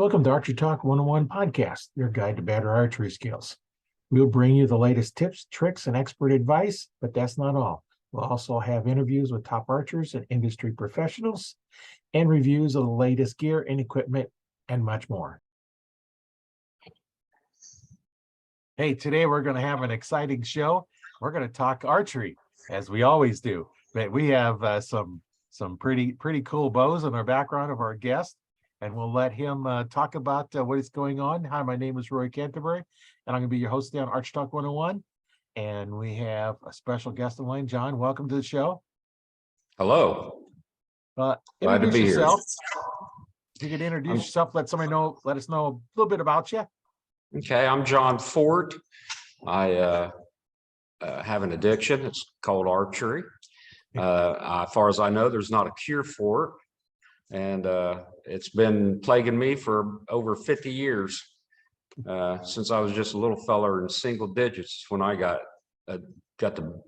Welcome to Archery Talk 101 podcast, your guide to better archery skills. We'll bring you the latest tips, tricks, and expert advice, but that's not all. We'll also have interviews with top archers and industry professionals and reviews of the latest gear and equipment and much more. Hey, today we're going to have an exciting show. We're going to talk archery, as we always do. But we have some pretty cool bows in our background of our guest, and we'll let him talk about what is going on. Hi, my name is Roy Canterbury, and I'm going to be your host today on Archery Talk 101. And we have a special guest in line. John, welcome to the show. Hello. Glad to be yourself. here. If you could introduce yourself, let us know a little bit about you. Okay, I'm John Fort. I have an addiction. It's called archery. As far as I know, there's not a cure for it. And it's been plaguing me for over 50 years. Since I was just a little feller in single digits when I got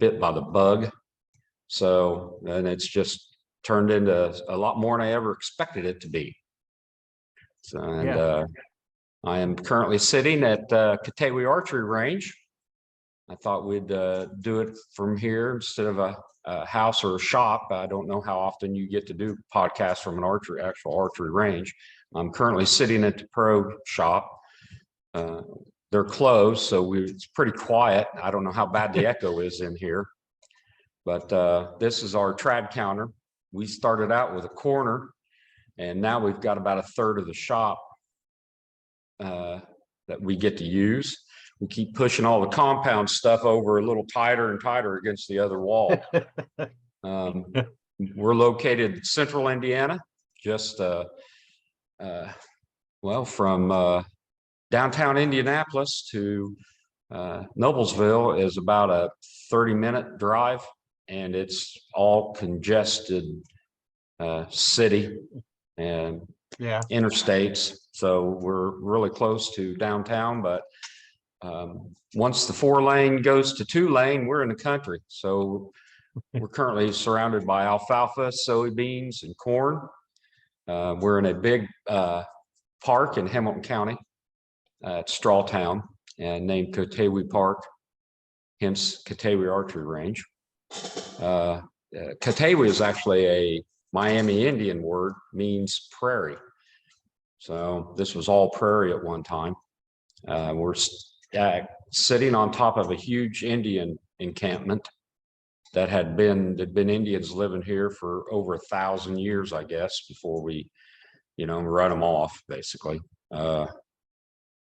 bit by the bug. So, and it's just turned into a lot more than I ever expected it to be. So, and I am currently sitting at Katawi Archery Range. I thought we'd do it from here instead of a house or a shop. I don't know how often you get to do podcasts from an actual archery range. I'm currently sitting at the pro shop. They're closed, so it's pretty quiet. I don't know how bad the echo is in here, but this is our trad counter. We started out with a corner, and now we've got about a third of the shop that we get to use. We keep pushing all the compound stuff over a little tighter and tighter against the other wall. We're located in central Indiana, just from downtown Indianapolis to Noblesville is about a 30-minute drive, and it's all congested city and interstates. So we're really close to downtown, but once the 4-lane goes to 2-lane, we're in the country. So we're currently surrounded by alfalfa, soybeans, and corn. We're in a big park in Hamilton County at Strawtown, and named Katawi Park, hence Katawi Archery Range. Katawi is actually a Miami Indian word, means prairie. So this was all prairie at one time. We're sitting on top of a huge Indian encampment that had been Indians living here for over 1,000 years, I guess, before we, run them off, basically.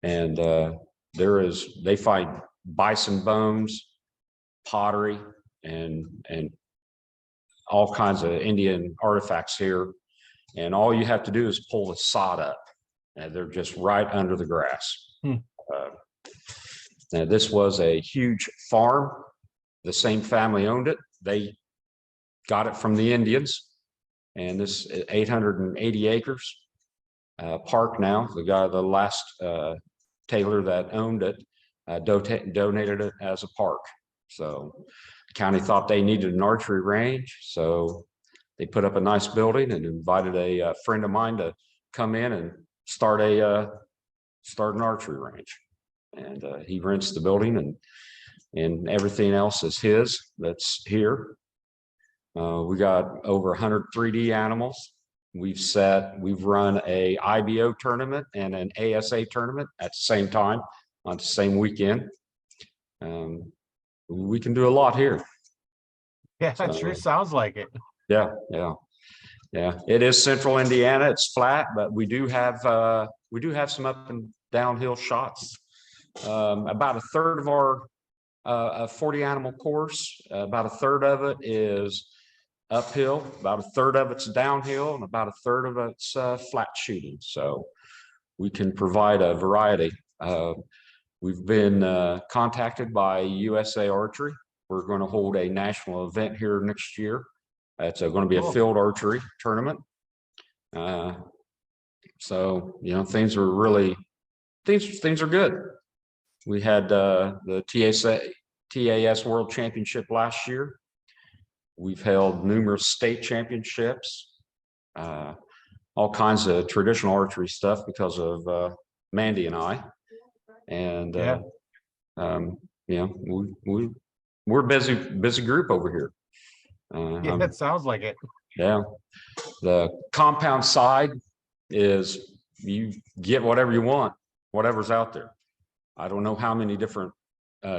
They find bison bones, pottery, and all kinds of Indian artifacts here. And all you have to do is pull the sod up, and they're just right under the grass. Now, this was a huge farm. The same family owned it. They got it from the Indians, and this 880 acres park now. The last Taylor that owned it donated it as a park. So the county thought they needed an archery range, so they put up a nice building and invited a friend of mine to come in and start an archery range. And he rents the building, and everything else is his that's here. We got over 100 3D animals. We've run a IBO tournament and an ASA tournament at the same time on the same weekend. We can do a lot here. Yeah, that sure sounds like it. Yeah. It is central Indiana. It's flat, but we do have some up and downhill shots. About a third of our 40 animal course, about a third of it is uphill, about a third of it's downhill, and about a third of it's flat shooting. So we can provide a variety. We've been contacted by USA Archery. We're going to hold a national event here next year. It's going to be a field archery tournament. So, things are good. We had the TAS World Championship last year. We've held numerous state championships. all kinds of traditional archery stuff because of Mandy and I. And Yeah. you know, we're a busy group over here. Yeah, it sounds like it. Yeah, the compound side is you get whatever you want, whatever's out there. I don't know how many different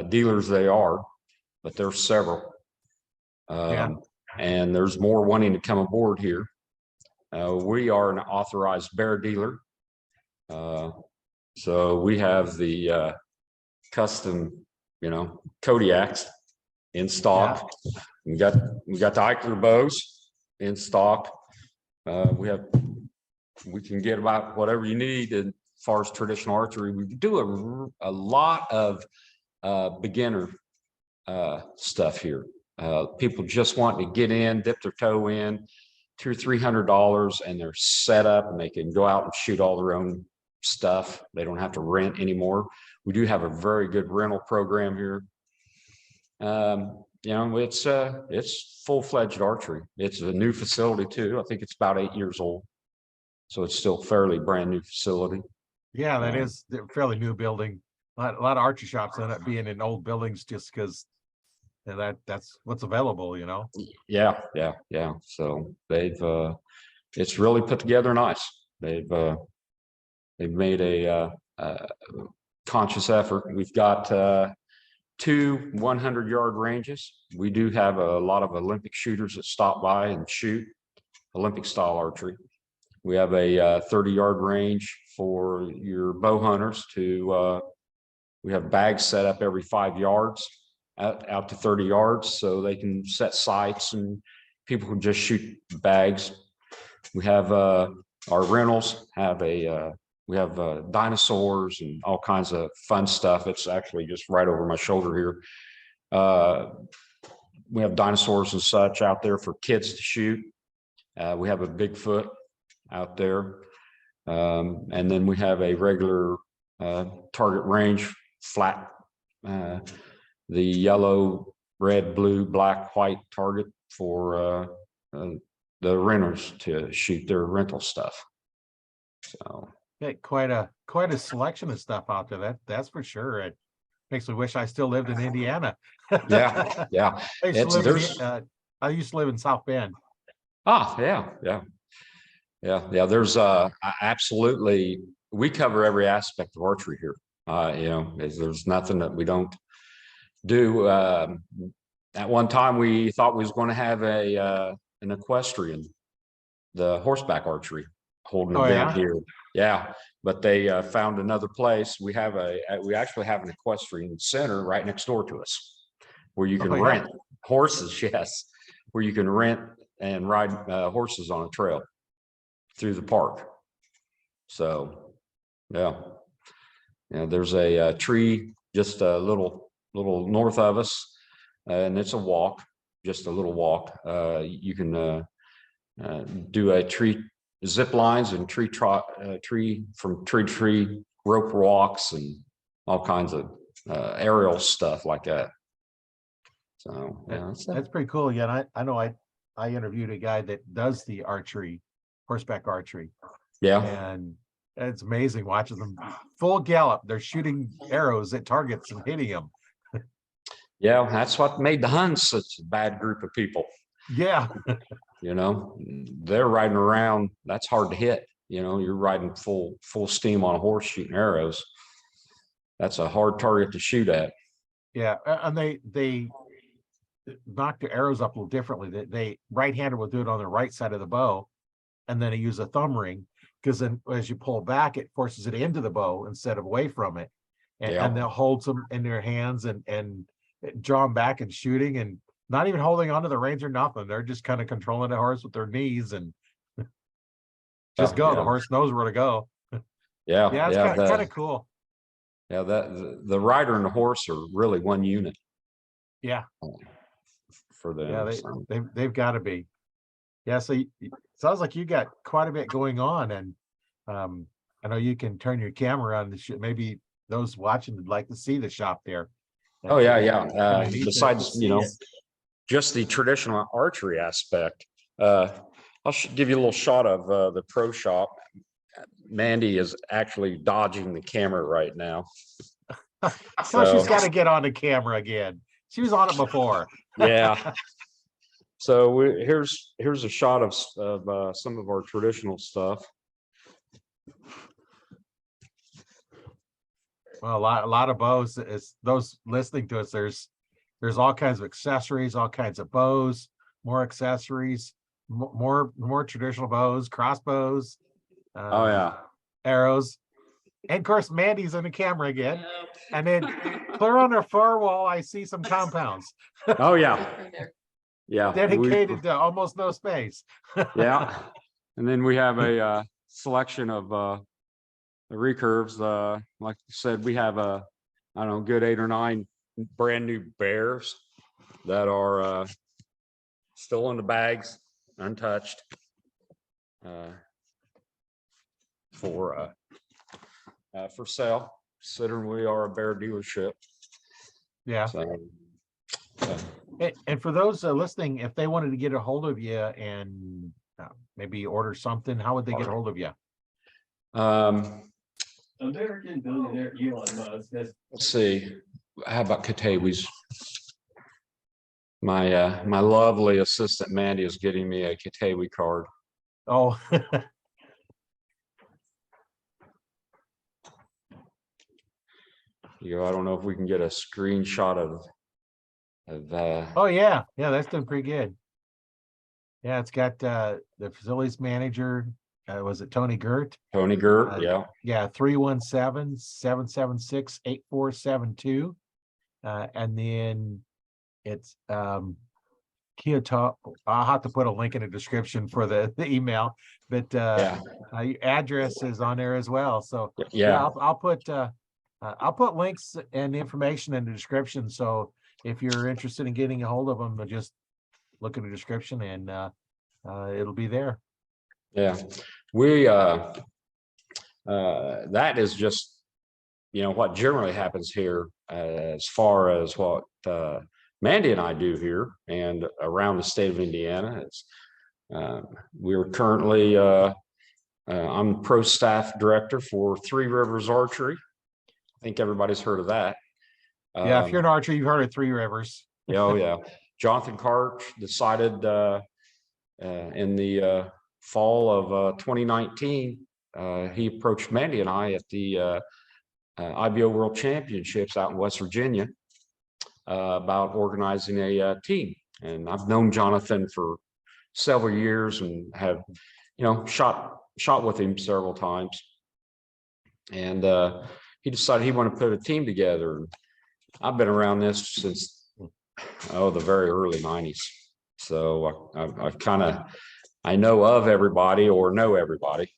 dealers they are, but there's several. Yeah. And there's more wanting to come aboard here. We are an authorized bear dealer. So we have the custom, you know, Kodiaks in stock. We got the Eichler bows in stock. We can get about whatever you need as far as traditional archery. We do a lot of beginner stuff here. People just want to get in, dip their toe in, $200 or $300, and they're set up and they can go out and shoot all their own stuff. They don't have to rent anymore. We do have a very good rental program here. You know, it's full-fledged archery. It's a new facility too. I think it's about 8 years old, so it's still fairly brand new facility. Yeah, that is a fairly new building. A lot of archery shops end up being in old buildings just because that's what's available, you know. Yeah. So they've it's really put together nice. They've made a conscious effort. We've got 2 100-yard ranges. We do have a lot of Olympic shooters that stop by and shoot Olympic style archery. We have a 30-yard range for your bow hunters to we have bags set up every 5 yards out to 30 yards, so they can set sights and people can just shoot bags. We have our rentals have we have dinosaurs and all kinds of fun stuff. It's actually just right over my shoulder here. We have dinosaurs and such out there for kids to shoot. We have a Bigfoot out there. And then we have a regular target range flat, the yellow, red, blue, black, white target for the renters to shoot their rental stuff. So Yeah, quite a selection of stuff out there. That's for sure. It makes me wish I still lived in Indiana. yeah. I used to live in South Bend. Yeah. There's absolutely, we cover every aspect of archery here. You know, there's nothing that we don't do. At one time, we thought we was going to have an equestrian, the horseback archery, hold an event here. Yeah, but they found another place. We actually have an equestrian center right next door to us, where you can rent horses. Yes, where you can rent and ride horses on a trail through the park. So, yeah, there's a tree just a little north of us, and it's a walk, just a little walk. You can do a tree zip lines and tree from tree to tree rope walks and all kinds of aerial stuff like that. So yeah, that's pretty cool. Yeah, I know I interviewed a guy that does the archery, horseback archery. Yeah, and it's amazing watching them full gallop. They're shooting arrows at targets and hitting them. Yeah, that's what made the Huns such a bad group of people. Yeah. You know, they're riding around. That's hard to hit. You know, you're riding full steam on a horse shooting arrows. That's a hard target to shoot at. Yeah, and they knock the arrows up a little differently. They right-handed will do it on the right side of the bow, and then they use a thumb ring, because then as you pull back, it forces it into the bow instead of away from it. And they'll hold them in their hands and draw them back and shooting, and not even holding onto the reins or nothing. They're just kind of controlling the horse with their knees and just go. The horse knows where to go. Yeah, it's kind of cool. Yeah, the rider and the horse are really one unit. Yeah, for them. Yeah, they've got to be. Yeah, so it sounds like you got quite a bit going on, and I know you can turn your camera on. Maybe those watching would like to see the shop there. Oh yeah. Besides, just the traditional archery aspect, I'll give you a little shot of the pro shop. Mandy is actually dodging the camera right now. Tell her she's So got to get on the camera again. She was on it before. yeah. So here's a shot of some of our traditional stuff. Well, a lot of bows. Is those listening to us, there's all kinds of accessories, all kinds of bows, more accessories, more traditional bows, crossbows, Oh yeah. arrows, and of course Mandy's in the camera again. And then clear on her far wall, I see some compounds. Oh yeah. Yeah. Dedicated to almost no space. Yeah. And then we have a selection of the recurves. Like I said, we have I don't know, good 8 or 9 brand new bears that are still in the bags, untouched, for sale, considering we are a bear dealership. Yeah. So, and for those listening, if they wanted to get a hold of you and maybe order something, how would they get a hold of you? American billionaire Elon Musk has. Let's see. How about Katawi's? My lovely assistant Mandy is getting me a Katawi card. Oh, You know, I don't know if we can get a screenshot of oh yeah, that's doing pretty good. Yeah, it's got the facilities manager. Was it Tony Gert? Tony Gert. Yeah. Yeah, 317-776-8472. And then it's Kyoto. I'll have to put a link in the description for the email, but Yeah. your address is on there as well. So Yeah. I'll put links and information in the description. So if you're interested in getting a hold of them, just look in the description and it'll be there. Yeah. We that is just, you know, what generally happens here as far as what Mandy and I do here and around the state of Indiana. It's we're currently I'm pro staff director for Three Rivers Archery. I think everybody's heard of that. Yeah, if you're an archer, you've heard of Three Rivers. Oh yeah. Jonathan Karch decided in the fall of 2019, he approached Mandy and I at the IBO World Championships out in West Virginia about organizing a team. And I've known Jonathan for several years and have, you know, shot with him several times. And he decided he wanted to put a team together. And I've been around this since the very early 90s. So I've kind of, I know of everybody or know everybody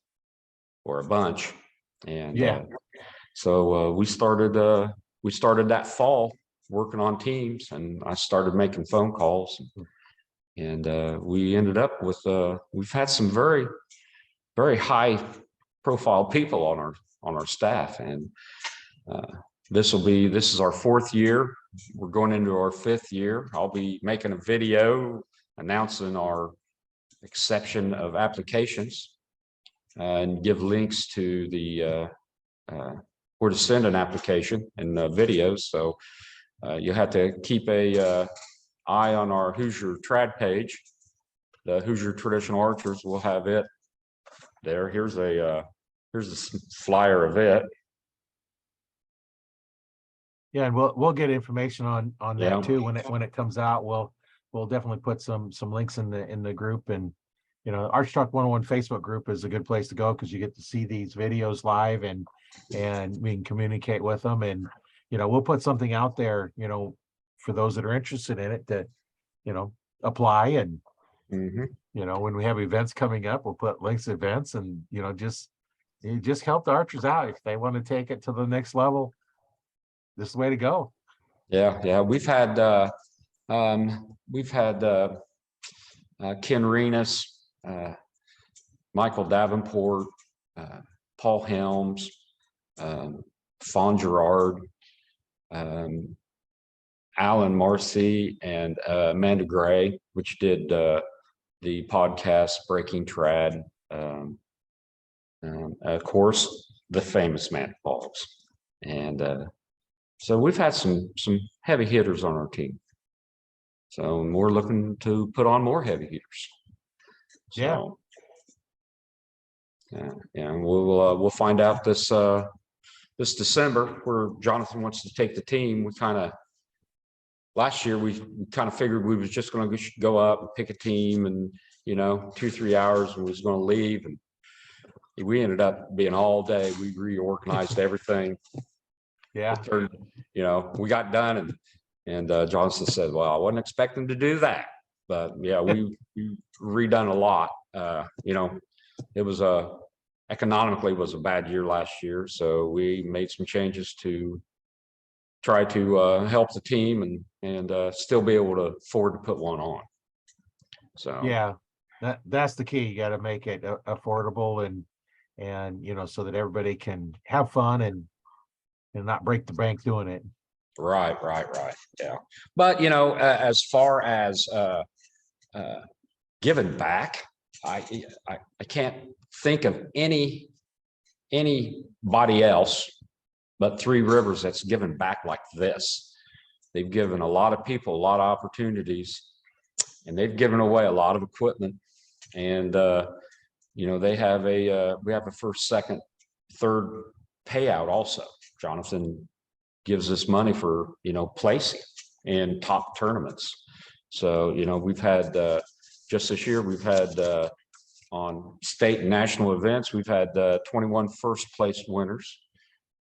or a bunch. And yeah, so we started that fall working on teams, and I started making phone calls, and we ended up with we've had some very, very high profile people on our staff, and this is our 4th year. We're going into our 5th year. I'll be making a video announcing our exception of applications and give links to the where to send an application and videos. So you have to keep a eye on our Hoosier Trad page. The Hoosier Traditional Archers will have it there. Here's a flyer of it. Yeah, and we'll get information on Yeah. that too when it comes out. We'll definitely put some links in the group, and you know, Arch Talk 101 Facebook group is a good place to go because you get to see these videos live and we can communicate with them, and you know, we'll put something out there, you know, for those that are interested in it to, you know, apply, and Mm-hmm. you know, when we have events coming up, we'll put links to events, and you know, just help the archers out if they want to take it to the next level. This is the way to go. Yeah. We've had Ken Renus, Michael Davenport, Paul Helms, Fawn Gerard, Alan Marcy, and Amanda Gray, which did the podcast Breaking Trad, of course, the famous Matt Boggs. And so we've had some heavy hitters on our team. So we're looking to put on more heavy hitters. So, yeah, we'll find out this December where Jonathan wants to take the team. We kind of last year we kind of figured we was just going to go up and pick a team, and 2-3 hours, and we was going to leave, and we ended up being all day. We reorganized everything. Yeah. We got done, and Johnson said, "Well, I wasn't expecting to do that, but yeah, we redone a lot. It was economically was a bad year last year, so we made some changes to try to help the team and still be able to afford to put one on." So Yeah, that's the key. You got to make it affordable and so that everybody can have fun and not break the bank doing it. Right. Yeah. But, as far as giving back, I can't think of anybody else but Three Rivers that's given back like this. They've given a lot of people a lot of opportunities, and they've given away a lot of equipment. And, we have a first, second, third payout also. Jonathan gives us money for, placing in top tournaments. So, we've had, just this year, we've had on state and national events, we've had 21 first place winners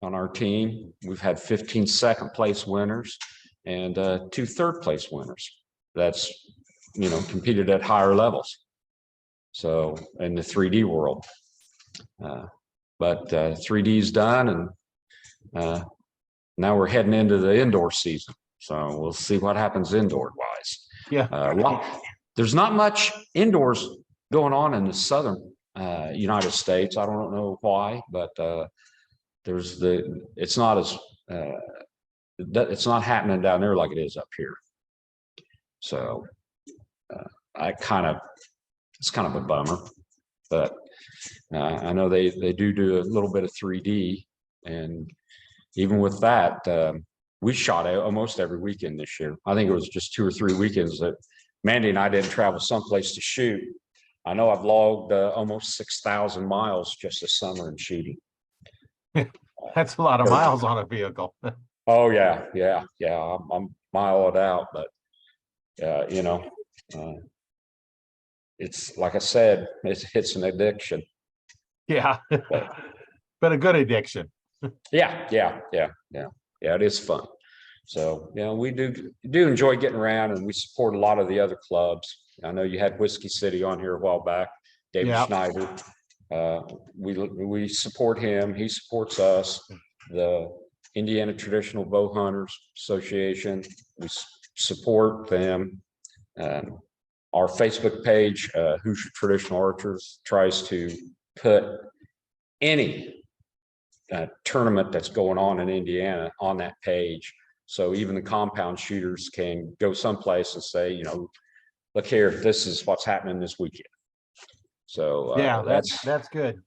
on our team. We've had 15 second place winners and 2 third place winners. That's, competed at higher levels. So in the 3D world, but 3D is done, and now we're heading into the indoor season. So we'll see what happens indoor wise. Yeah. There's not much indoors going on in the southern United States. I don't know why, but it's not happening down there like it is up here. So it's kind of a bummer, but I know they do a little bit of 3D, and even with that, we shot out almost every weekend this year. I think it was just 2 or 3 weekends that Mandy and I didn't travel someplace to shoot. I know I've logged almost 6,000 miles just this summer in shooting. That's a lot of miles on a vehicle. Oh yeah. I'm mileed out, but it's like I said, it's an addiction. Yeah. But a good addiction. Yeah. It is fun. So, we do enjoy getting around, and we support a lot of the other clubs. I know you had Whiskey City on here a while back, David Schneider. We support him. He supports us. The Indiana Traditional Bow Hunters Association, we support them. Our Facebook page, Hoosier Traditional Archers, tries to put any tournament that's going on in Indiana on that page. So even the compound shooters can go someplace and say, look here, this is what's happening this weekend. So that's good.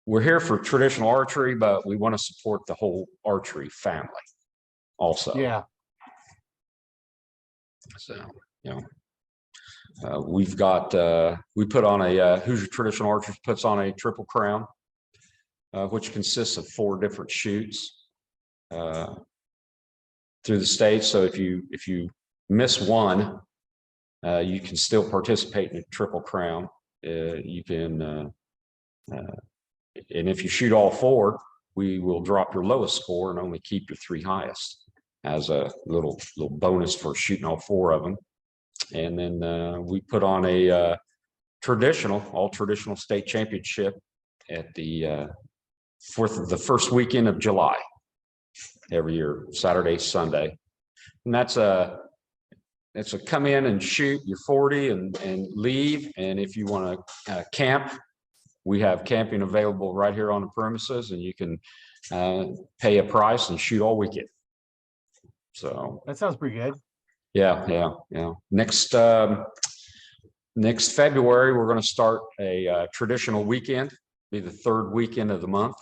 We're here for traditional archery, but we want to support the whole archery family also. Yeah. So, we've got, we put on Hoosier Traditional Archers puts on a Triple Crown, which consists of 4 different shoots through the state. So if you miss one, you can still participate in a Triple Crown. You can, and if you shoot all 4, we will drop your lowest score and only keep your 3 highest as a little bonus for shooting all 4 of them. And then we put on a all traditional state championship at the first weekend of July every year, Saturday, Sunday. And it's a come in and shoot your 40 and leave. And if you want to camp, we have camping available right here on the premises, and you can pay a price and shoot all weekend. So that sounds pretty good. Yeah. Next February, we're going to start a traditional weekend, be the third weekend of the month.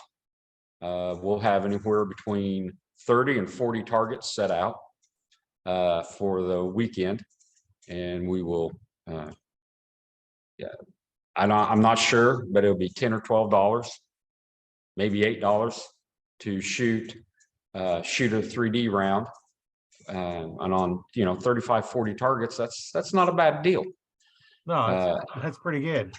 We'll have anywhere between 30 and 40 targets set out for the weekend, and we will. I'm not sure, but it'll be $10 or $12, maybe $8 to shoot a 3D round. And on 35, 40 targets, that's not a bad deal. No, that's pretty good.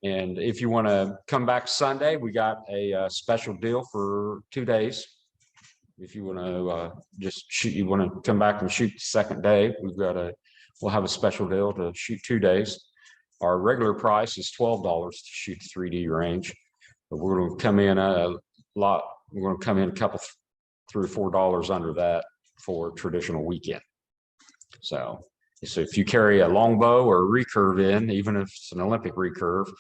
And if you want to come back Sunday, we got a special deal for 2 days. If you want to just shoot, you want to come back and shoot the second day, we'll have a special deal to shoot 2 days. Our regular price is $12 to shoot the 3D range, but we're going to come in a lot. We're going to come in a couple, $3 or $4 under that for traditional weekend. So if you carry a longbow or a recurve in, even if it's an Olympic recurve,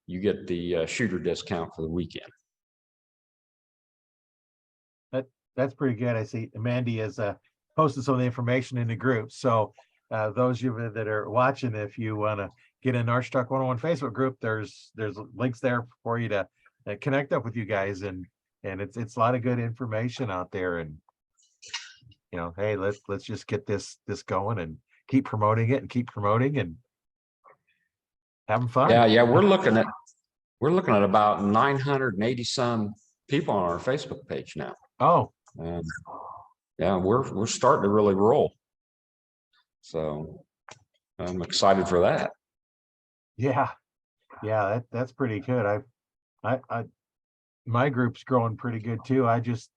you get the shooter discount for the weekend. That's pretty good. I see Mandy has posted some of the information in the group. So those of you that are watching, if you want to get in our Struck 101 Facebook group, there's links there for you to connect up with you guys, and it's a lot of good information out there. And hey, let's just get this going and keep promoting it and having fun. Yeah. We're looking at about 980 some people on our Facebook page now. Oh, yeah, we're starting to really roll. So I'm excited for that. yeah, that's pretty good. I my group's growing pretty good too. I just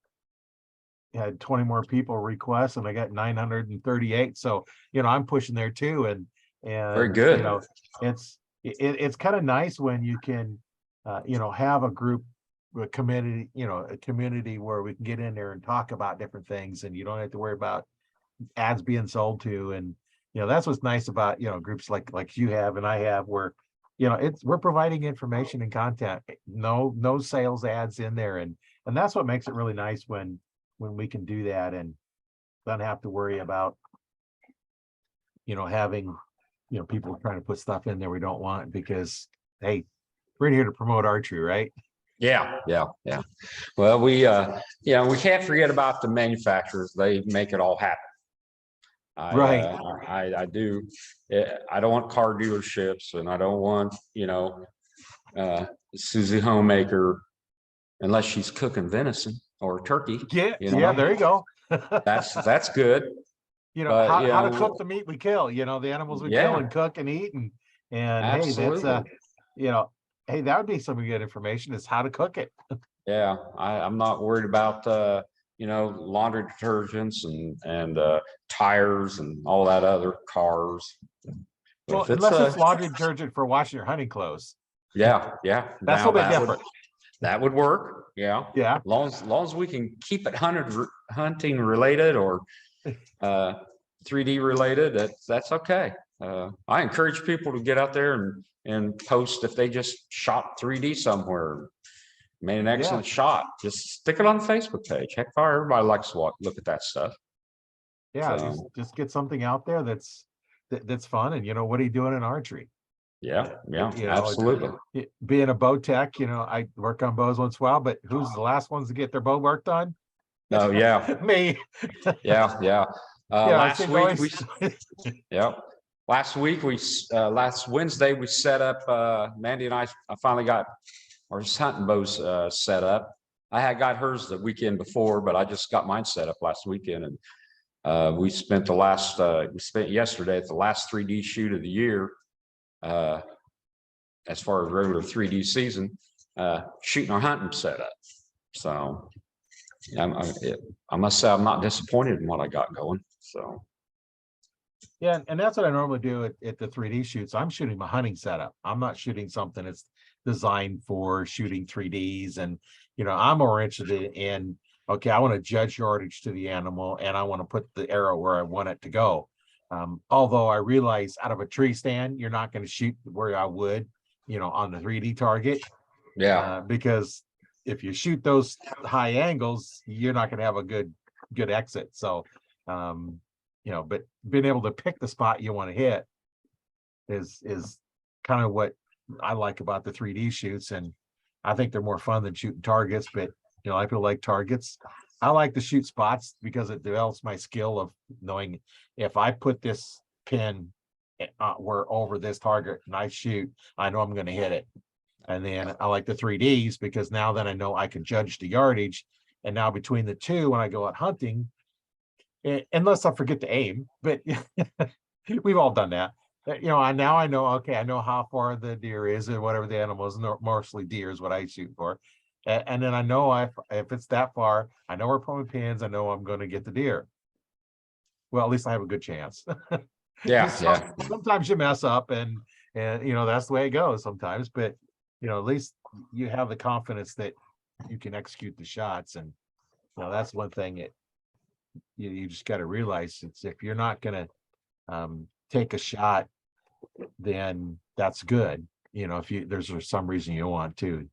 had 20 more people request, and I got 938. So I'm pushing there too, and Very good. it's kind of nice when you can have a group, a community, a community where we can get in there and talk about different things, and you don't have to worry about ads being sold to. And that's what's nice about groups like you have and I have, where we're providing information and content, no sales ads in there, and that's what makes it really nice when we can do that and don't have to worry about having people trying to put stuff in there we don't want, because hey, we're here to promote archery, right? Yeah. Well, we can't forget about the manufacturers. They make it all happen. Right. I do. I don't want car dealerships, and I don't want Susie Homemaker, unless she's cooking venison or turkey. Yeah, there you go. that's good. How to cook the meat we kill. The animals we kill and cook and eat, and absolutely. Hey, that's hey, that would be some good information, is how to cook it. Yeah, I'm not worried about laundry detergents and tires and all that other cars. Well, unless it's laundry detergent for washing your hunting clothes. Yeah. That's a little bit different. That would work. Yeah. Yeah. Long as we can keep it hunting related or 3D related, that's okay. I encourage people to get out there and post if they just shot 3D somewhere, made an excellent shot. Just stick it on the Facebook page. Heck, everybody likes to look at that stuff. Yeah, so, just get something out there that's fun. And what are you doing in archery? Yeah, absolutely. Being a bow tech, I work on bows once in a while, but who's the last ones to get their bow work done? Oh yeah. Me. Yeah. Last Wednesday we set up, Mandy and I finally got our hunting bows set up. I had got hers the weekend before, but I just got mine set up last weekend, and we spent yesterday at the last 3D shoot of the year, as far as regular 3D season, shooting our hunting setup. So I must say I'm not disappointed in what I got going. So yeah, and that's what I normally do at the 3D shoots. I'm shooting my hunting setup. I'm not shooting something that's designed for shooting 3Ds. And I'm more interested in, okay, I want to judge yardage to the animal, and I want to put the arrow where I want it to go. Although I realize out of a tree stand, you're not going to shoot where I would, on the 3D target. Yeah. Because if you shoot those high angles, you're not going to have a good exit. So, but being able to pick the spot you want to hit is kind of what I like about the 3D shoots. And I think they're more fun than shooting targets, but a lot of people like targets. I like to shoot spots because it develops my skill of knowing if I put this pin where over this target and I shoot, I know I'm going to hit it. And then I like the 3Ds because now then I know I can judge the yardage. And now between the two, when I go out hunting, unless I forget to aim, but we've all done that. Now I know, okay, I know how far the deer is or whatever the animal is, mostly deer is what I shoot for. And then I know if it's that far, I know where pulling pins, I know I'm going to get the deer. Well, at least I have a good chance. Yeah, Sometimes you mess up and that's the way it goes sometimes, but at least you have the confidence that you can execute the shots. And that's one thing that you just got to realize, it's if you're not going to take a shot, then that's good. If there's some reason you don't want to.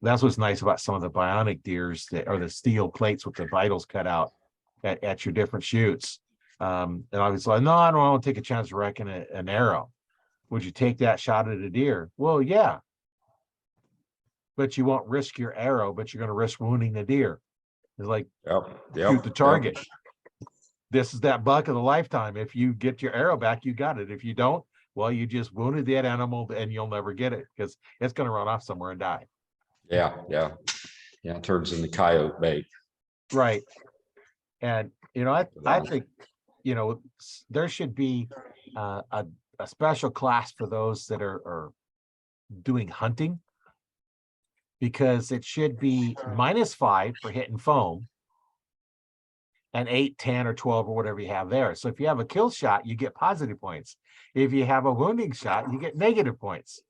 That's what's nice about some of the bionic deers that are the steel plates with the vitals cut out at your different shoots. And I was like, no, I don't want to take a chance of wrecking an arrow. Would you take that shot at a deer? Well, yeah. But you won't risk your arrow, but you're going to risk wounding the deer. It's like, shoot the target. This is that buck of the lifetime. If you get your arrow back, you got it. If you don't, well, you just wounded that animal and you'll never get it because it's going to run off somewhere and die. Yeah. It turns into coyote bait. Right. And, I think, there should be a special class for those that are doing hunting, because it should be -5 for hitting foam and 8, 10, or 12 or whatever you have there. So if you have a kill shot, you get positive points. If you have a wounding shot, you get negative points.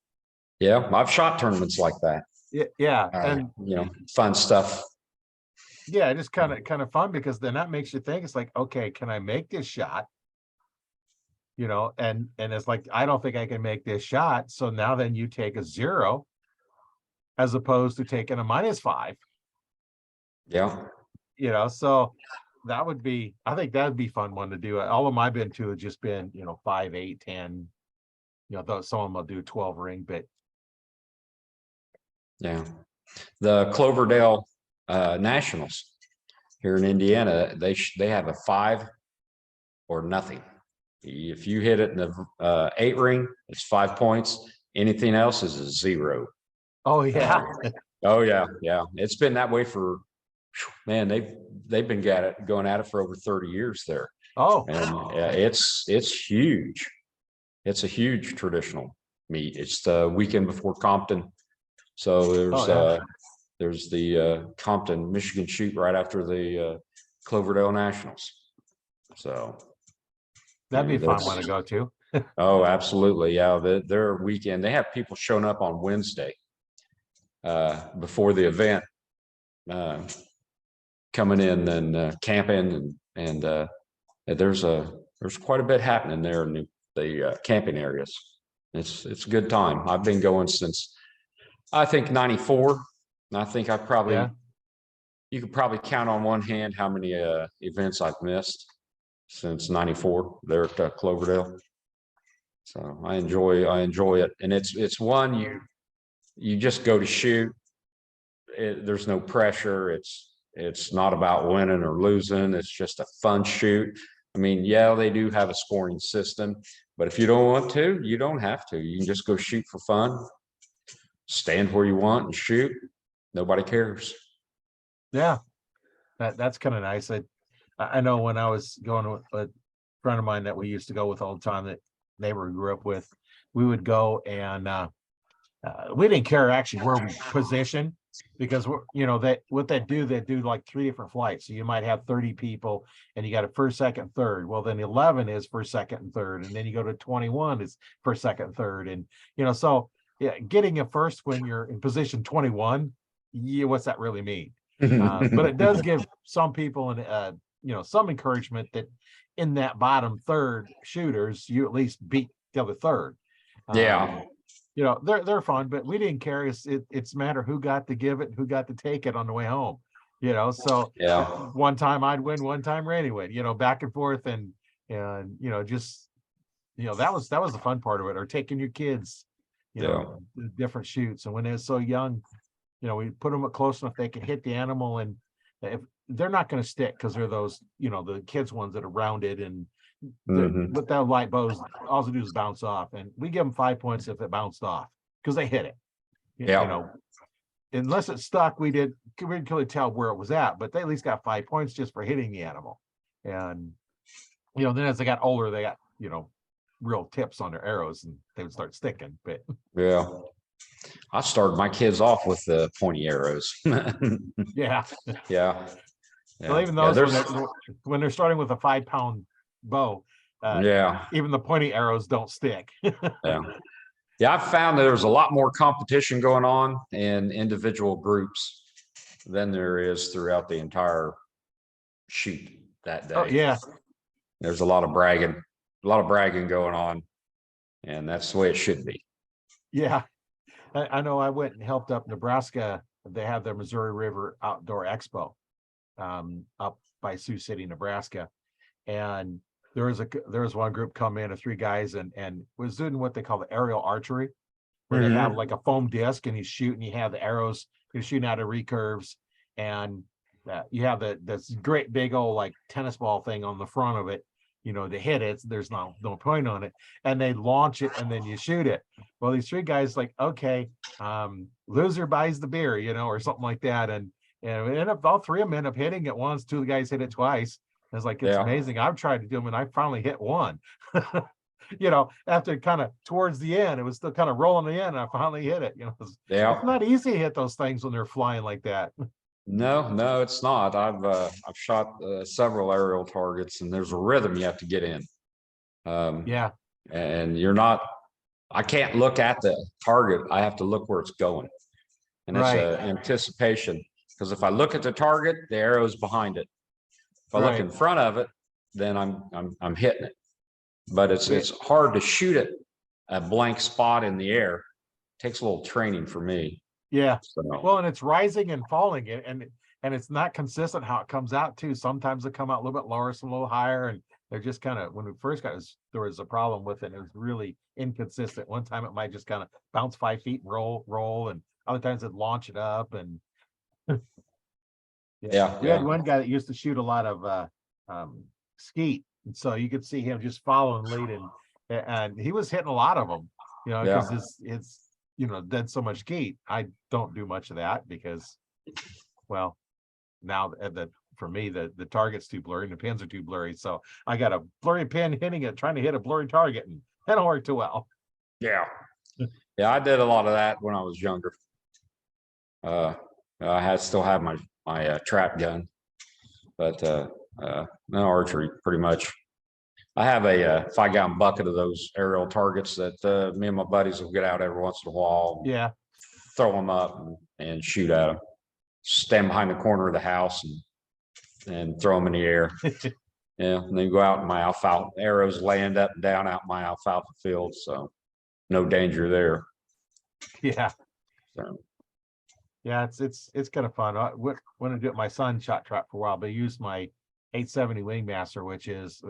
Yeah, I've shot tournaments like that. Yeah. And fun stuff. Yeah, just kind of fun, because then that makes you think. It's like, okay, can I make this shot? And it's like, I don't think I can make this shot. So now then you take a 0 as opposed to taking a -5. Yeah. So that would be, I think that would be fun one to do. All of them I've been to have just been, 5, 8, 10, though some of them will do 12 ring, but yeah. The Cloverdale Nationals here in Indiana, they have a 5 or nothing. If you hit it in the 8 ring, it's 5 points. Anything else is a 0. Oh yeah. Oh yeah. It's been that way for, man, they've been going at it for over 30 years there. Oh, and it's huge. It's a huge traditional meet. It's the weekend before Compton. So there's the Compton, Michigan shoot right after the Cloverdale Nationals. So that'd be a fun one to go to. Oh, absolutely. Yeah. Their weekend, they have people showing up on Wednesday before the event, coming in and camping, and there's quite a bit happening there in the camping areas. It's a good time. I've been going since, I think, 94. And I think you could probably count on one hand how many events I've missed since 94 there at Cloverdale. So I enjoy it. And it's one you just go to shoot. There's no pressure. It's not about winning or losing. It's just a fun shoot. I mean, yeah, they do have a scoring system, but if you don't want to, you don't have to. You can just go shoot for fun, stand where you want and shoot. Nobody cares. Yeah, that's kind of nice. I know when I was going with a friend of mine that we used to go with all the time, that neighbor we grew up with, we would go and we didn't care actually where we position, because they do like 3 different flights. So you might have 30 people and you got a first, second, third. Well, then 11 is first, second, and third, and then you go to 21 is first, second, third, and so yeah, getting a first when you're in position 21, what's that really mean? But it does give some people some encouragement that in that bottom third shooters, you at least beat the other third. Yeah. They're fun, but we didn't care. It's a matter who got to give it, who got to take it on the way home. So Yeah. one time I'd win, one time Randy would, back and forth, and just that was the fun part of it, or taking your kids, to different shoots. And when they're so young, we put them up close enough they can hit the animal, and if they're not going to stick because they're those, the kids ones that are rounded, and with that light bows, all they do is bounce off, and we give them 5 points if it bounced off because they hit it. Yeah. Unless it stuck, we didn't really tell where it was at, but they at least got 5 points just for hitting the animal. And then as they got older, they got real tips on their arrows, and they would start sticking. But Yeah. I started my kids off with the pointy arrows. yeah. Yeah. Well, even those when they're starting with a 5-pound bow, even the pointy arrows don't stick. Yeah. Yeah, I've found that there's a lot more competition going on in individual groups than there is throughout the entire shoot that day. Oh, yeah. There's a lot of bragging going on, and that's the way it should be. Yeah. I know I went and helped up Nebraska. They have their Missouri River Outdoor Expo up by Sioux City, Nebraska. And there was one group come in of 3 guys and was doing what they call the aerial archery, where they have like a foam disc, and he's shooting, you have the arrows, you're shooting out of recurves, and you have this great big old like tennis ball thing on the front of it, to hit it. There's no point on it, and they launch it and then you shoot it. Well, these 3 guys like, okay, loser buys the beer, or something like that, and we end up, all 3 of them end up hitting it once. 2 of the guys hit it twice. It's like, it's amazing. I've tried to do them, and I finally hit one. After kind of towards the end, it was still kind of rolling the end, and I finally hit it. It's not easy to hit those things when they're flying like that. No, it's not. I've shot several aerial targets, and there's a rhythm you have to get in. And I can't look at the target. I have to look where it's going, and it's anticipation. Because if I look at the target, the arrow's behind it. If I look in front of it, then I'm hitting it. But it's hard to shoot it a blank spot in the air. It takes a little training for me. Yeah. So. Well, and it's rising and falling, and it's not consistent how it comes out too. Sometimes they come out a little bit lower, some a little higher, and they're just kind of, when we first got it, there was a problem with it. It was really inconsistent. One time it might just kind of bounce 5 feet and roll, and other times it'd launch it up. And we had one guy that used to shoot a lot of skeet, and so you could see him just following lead, and he was hitting a lot of them, because it's done so much skeet. I don't do much of that because, well, now that for me the target's too blurry and the pins are too blurry, so I got a blurry pin hitting it, trying to hit a blurry target, and that don't work too well. Yeah, I did a lot of that when I was younger. I still have my trap gun, but no archery pretty much. I have a 5-gallon bucket of those aerial targets that me and my buddies will get out every once in a while. Yeah, throw them up and shoot at them. Stand behind the corner of the house and throw them in the air. And then go out in my alfalfa. Arrows land up and down out in my alfalfa field, so no danger there. Yeah. So. Yeah, it's kind of fun. When I do it, my son shot trap for a while, but he used my 870 Wingmaster, which is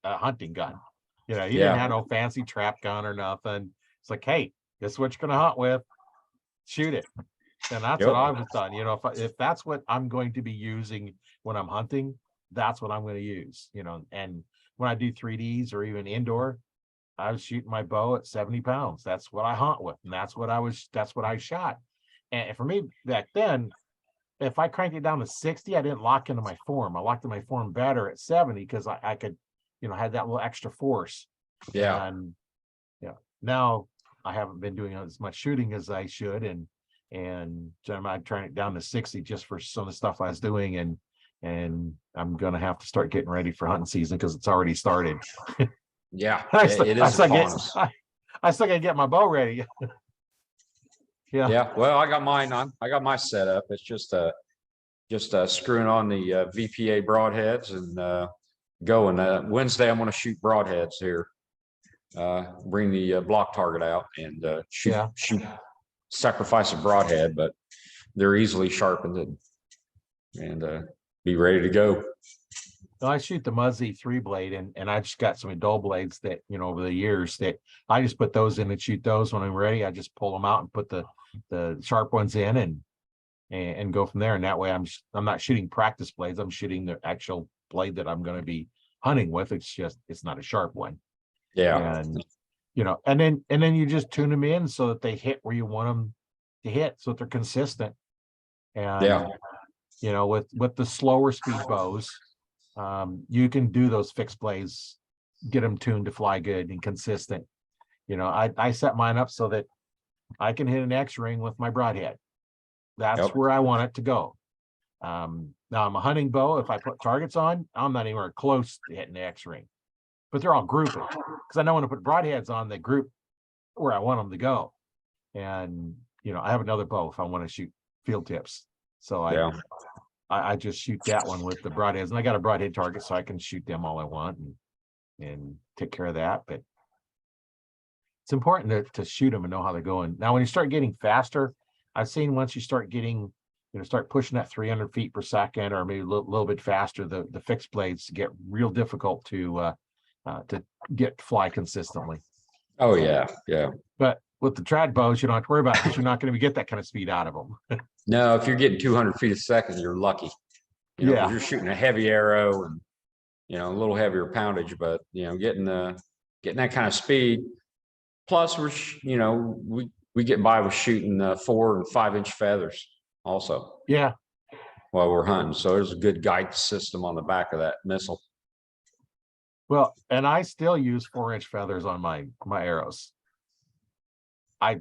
a hunting gun. He didn't have no fancy trap gun or nothing. It's like, hey, this is what you're gonna hunt with. Shoot it. And that's what I've done. If that's what I'm going to be using when I'm hunting, that's what I'm going to use. And when I do 3Ds or even indoor, I was shooting my bow at 70 pounds. That's what I hunt with, and that's what I shot. And for me back then, if I cranked it down to 60, I didn't lock into my form. I locked in my form better at 70 because I could, had that little extra force. Yeah. And now I haven't been doing as much shooting as I should, and so I'm trying it down to 60 just for some of the stuff I was doing, and I'm gonna have to start getting ready for hunting season because it's already started. Yeah, it is. I still gotta get my bow ready. Yeah. Well, I got mine on. I got my setup. It's just screwing on the VPA broadheads and going. Wednesday, I'm going to shoot broadheads here. Bring the block target out and shoot. Sacrifice a broadhead, but they're easily sharpened. And and be ready to go. No, I shoot the Muzzy 3-blade, and I just got some dull blades that, over the years that I just put those in and shoot those when I'm ready. I just pull them out and put the sharp ones in and go from there. And that way I'm not shooting practice blades. I'm shooting the actual blade that I'm going to be hunting with. It's not a sharp one. Yeah. And and then you just tune them in so that they hit where you want them to hit, so that they're consistent. And with the slower speed bows, you can do those fixed blades, get them tuned to fly good and consistent. I set mine up so that I can hit an X-ring with my broadhead. That's where I want it to go. Now I'm a hunting bow. If I put targets on, I'm not anywhere close to hitting the X-ring, but they're all grouping, because I know when I put broadheads on, they group where I want them to go. And I have another bow if I want to shoot field tips, so I just shoot that one with the broadheads, and I got a broadhead target, so I can shoot them all I want and take care of that. But it's important to shoot them and know how they're going. Now, when you start getting faster, I've seen once you start getting, start pushing that 300 feet per second, or maybe a little bit faster, the fixed blades get real difficult to get fly consistently. Oh yeah, yeah. But with the trad bows, you don't have to worry about it, because you're not going to get that kind of speed out of them. No, if you're getting 200 feet a second, you're lucky. 'Cause you're shooting a heavy arrow and a little heavier poundage, but getting that kind of speed. Plus, we get by with shooting 4 and 5 inch feathers also. Yeah. While we're hunting, so there's a good guide system on the back of that missile. Well, and I still use 4-inch feathers on my arrows. I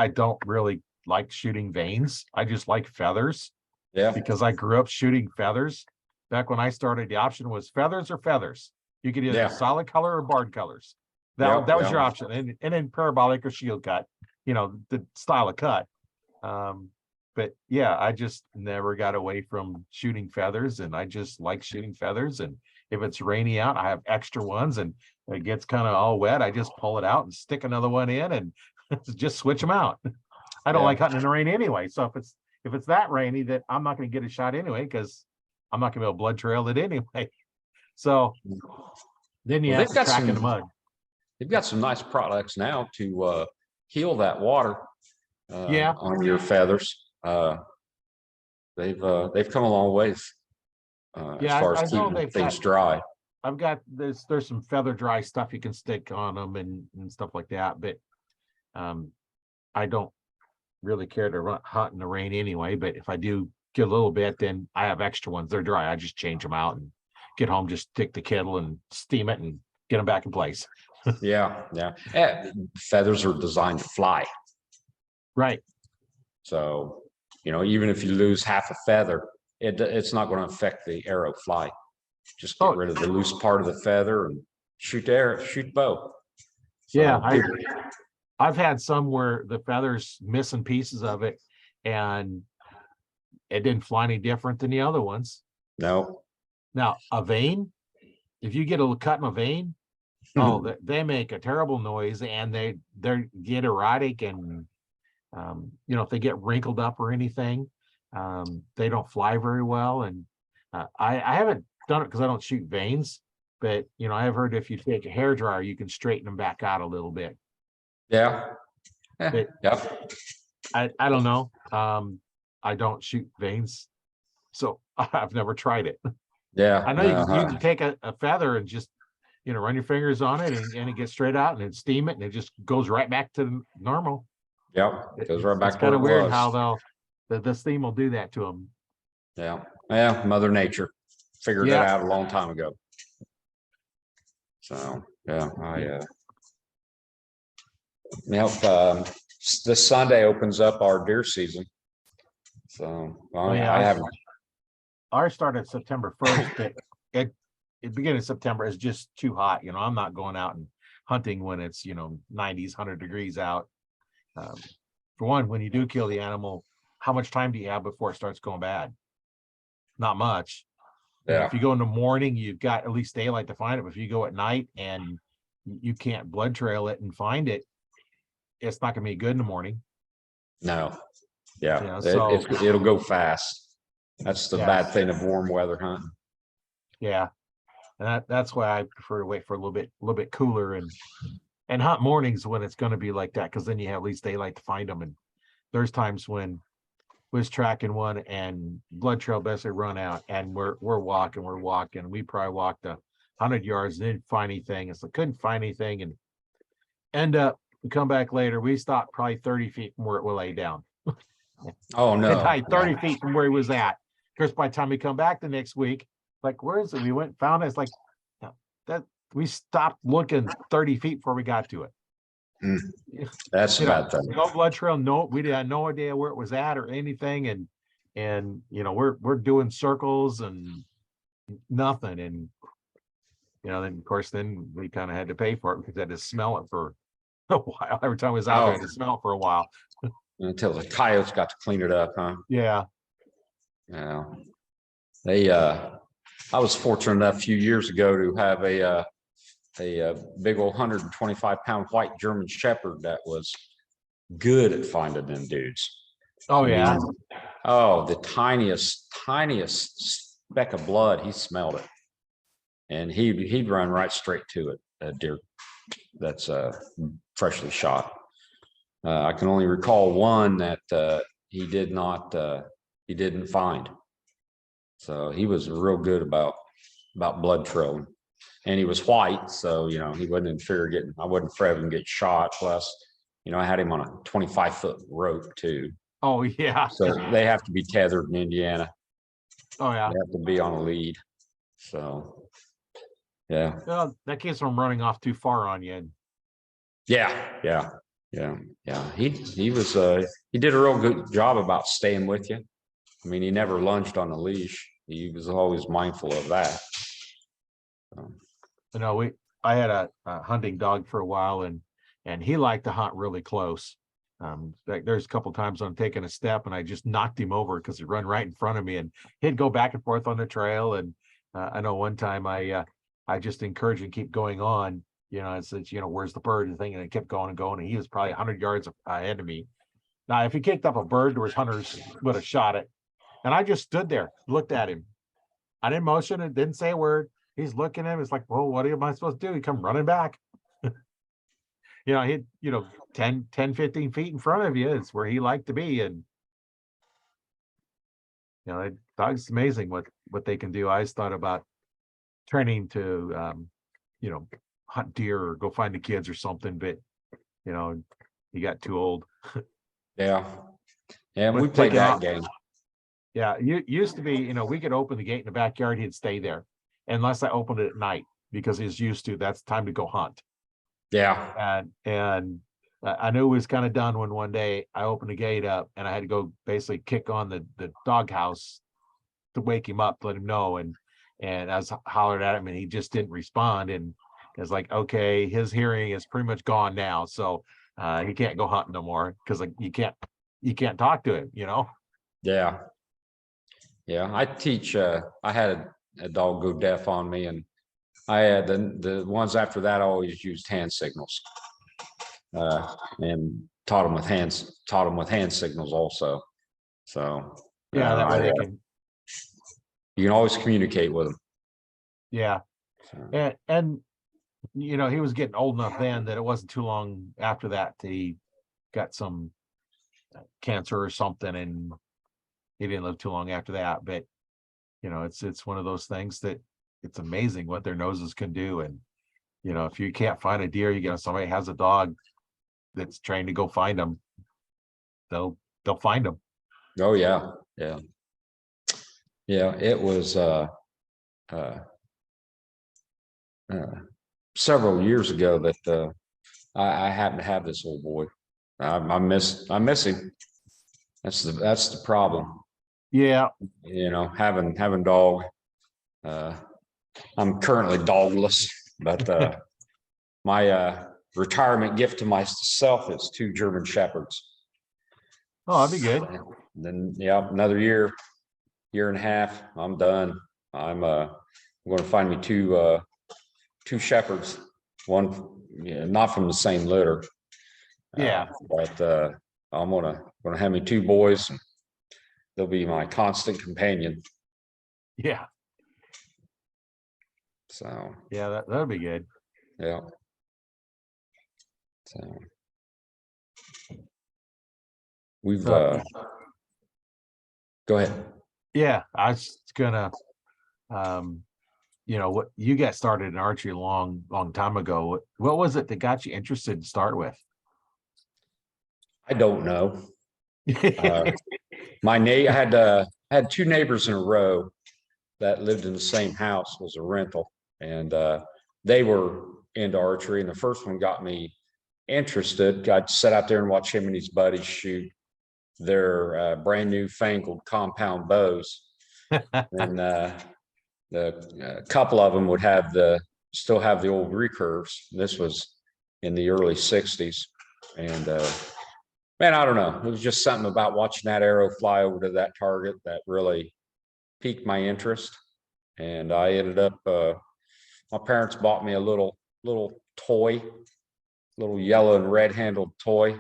don't really like shooting vanes. I just like feathers. Yeah. Because I grew up shooting feathers. Back when I started, the option was feathers or feathers. You could either solid color or barred colors. That was your option. And then parabolic or shield cut, the style of cut. But yeah, I just never got away from shooting feathers, and I just like shooting feathers. And if it's rainy out, I have extra ones, and it gets kind of all wet, I just pull it out and stick another one in and just switch them out. I don't like hunting in the rain anyway. So if it's that rainy, that I'm not going to get a shot anyway, because I'm not going to be able to blood trail it anyway. So then you have to track in the mud. They've got some nice products now to heal that water on your feathers. They've come a long ways as far as keeping things dry. I've got there's some feather dry stuff you can stick on them and stuff like that, but I don't really care to hunt in the rain anyway. But if I do get a little bit, then I have extra ones. They're dry. I just change them out and get home, just stick the kettle and steam it and get them back in place. Yeah. Feathers are designed to fly. Right. So, even if you lose half a feather, it's not going to affect the arrow fly. Just get rid of the loose part of the feather and shoot bow. So, yeah, I've had some where the feather's missing pieces of it, and it didn't fly any different than the other ones. No. Now, a vane, if you get a cut in a vane, they make a terrible noise, and they get erratic, and if they get wrinkled up or anything, they don't fly very well. And I haven't done it because I don't shoot vanes, but I have heard if you take a hair dryer, you can straighten them back out a little bit. Yeah. But I don't know. I don't shoot vanes, so I've never tried it. Yeah. I know you can take a feather and just run your fingers on it, and it gets straight out, and then steam it, and it just goes right back to normal. Yep, it goes right back. It's kind of weird how the steam will do that to them. Yeah, Mother Nature figured that out a long time ago. So this Sunday opens up our deer season. So I haven't. Ours started September 1st. It beginning of September is just too hot. I'm not going out and hunting when it's 90s, 100 degrees out. For one, when you do kill the animal, how much time do you have before it starts going bad? Not much. Yeah. If you go in the morning, you've got at least daylight to find it. But if you go at night and you can't blood trail it and find it, it's not going to be good in the morning. No. Yeah. So it'll go fast. That's the Yeah. bad thing of warm weather hunting. Yeah. And that's why I prefer to wait for a little bit cooler and hunt mornings when it's going to be like that. Cause then you have at least daylight to find them. And there's times when was tracking one and blood trail basically run out and we're walking. We probably walked 100 yards, didn't find anything. It's like, couldn't find anything and end up, we come back later. We stopped probably 30 feet from where it will lay down. Oh, no. And died Yeah. 30 feet from where he was at. Of course, by the time we come back the next week, like, where is it? We went, found it. It's like that we stopped looking 30 feet before we got to it. That's a You know, bad thing. no blood trail, no, we had no idea where it was at or anything. And we're doing circles and nothing. And then of course, then we kind of had to pay for it because I had to smell it for a while. Every time I was out there, I had to smell it for a while. Until the coyotes got to clean it up, huh? Yeah. Yeah. I was fortunate enough a few years ago to have a big old 125-pound white German Shepherd that was good at finding them dudes. Oh, yeah. Oh, the tiniest speck of blood, he smelled it. And he'd run right straight to it, a deer that's freshly shot. I can only recall one that he didn't find. So he was real good about blood trailing. And he was white, so he wasn't in fear of I wasn't afraid of him getting shot. Plus, I had him on a 25-foot rope too. Oh, yeah. So they have to be tethered in Indiana. Oh, yeah. They have to be on a lead. So yeah. Well, that keeps them running off too far on you. Yeah. He did a real good job about staying with you. I mean, he never lunged on a leash. He was always mindful of that. I had a hunting dog for a while and he liked to hunt really close. Like there's a couple times I'm taking a step and I just knocked him over because he run right in front of me and he'd go back and forth on the trail. And I know one time I just encouraged him to keep going on. I said, where's the bird and thing, and it kept going and going. And he was probably 100 yards ahead of me. Now, if he kicked up a bird, there was hunters would have shot it. And I just stood there, looked at him. I didn't motion it, didn't say a word. He's looking at him. It's like, well, what am I supposed to do? He come running back. He 10, 15 feet in front of you is where he liked to be. And, dog's amazing what they can do. I just thought about training to, hunt deer or go find the kids or something, but, he got too old. Yeah. Yeah, we But played taking that off- game. Yeah, used to be, we could open the gate in the backyard, he'd stay there unless I opened it at night because he's used to that's time to go hunt. Yeah. And I knew it was kind of done when one day I opened the gate up and I had to go basically kick on the doghouse to wake him up, to let him know. And I was hollered at him and he just didn't respond. And it's like, okay, his hearing is pretty much gone now. So he can't go hunting no more because you can't talk to him, Yeah. Yeah. I teach, I had a dog go deaf on me, and I had the ones after that I always used hand signals. And taught them with hand signals also. So Yeah, that way they can. You can always communicate with them. Yeah. So, And he was getting old enough then that it wasn't too long after that he got some cancer or something, and he didn't live too long after that. But it's one of those things that it's amazing what their noses can do. And if you can't find a deer, somebody has a dog that's trained to go find them, they'll find them. oh yeah. It was several years ago that I happened to have this old boy. I miss him. That's the problem. Yeah. Having dog. I'm currently dogless, but my retirement gift to myself is 2 German Shepherds. Oh, that'd be good. Then another year and a half, I'm done. I'm going to find me two shepherds, one not from the same litter. Yeah. But I'm gonna have me 2 boys. they'll be my constant companion. Yeah. So, Yeah, that'll be good. yeah. So we've, So, go ahead. yeah, I was gonna, what you got started in archery a long time ago. What was it that got you interested to start with? I don't know. I had two neighbors in a row that lived in the same house, was a rental, and they were into archery. And the first one got me interested. I sat out there and watched him and his buddies shoot their brand new fangled compound bows. And the couple of them would still have the old recurves. This was in the early 60s. And man, I don't know. It was just something about watching that arrow fly over to that target that really piqued my interest. And I ended up, my parents bought me a little toy, little yellow and red handled toy.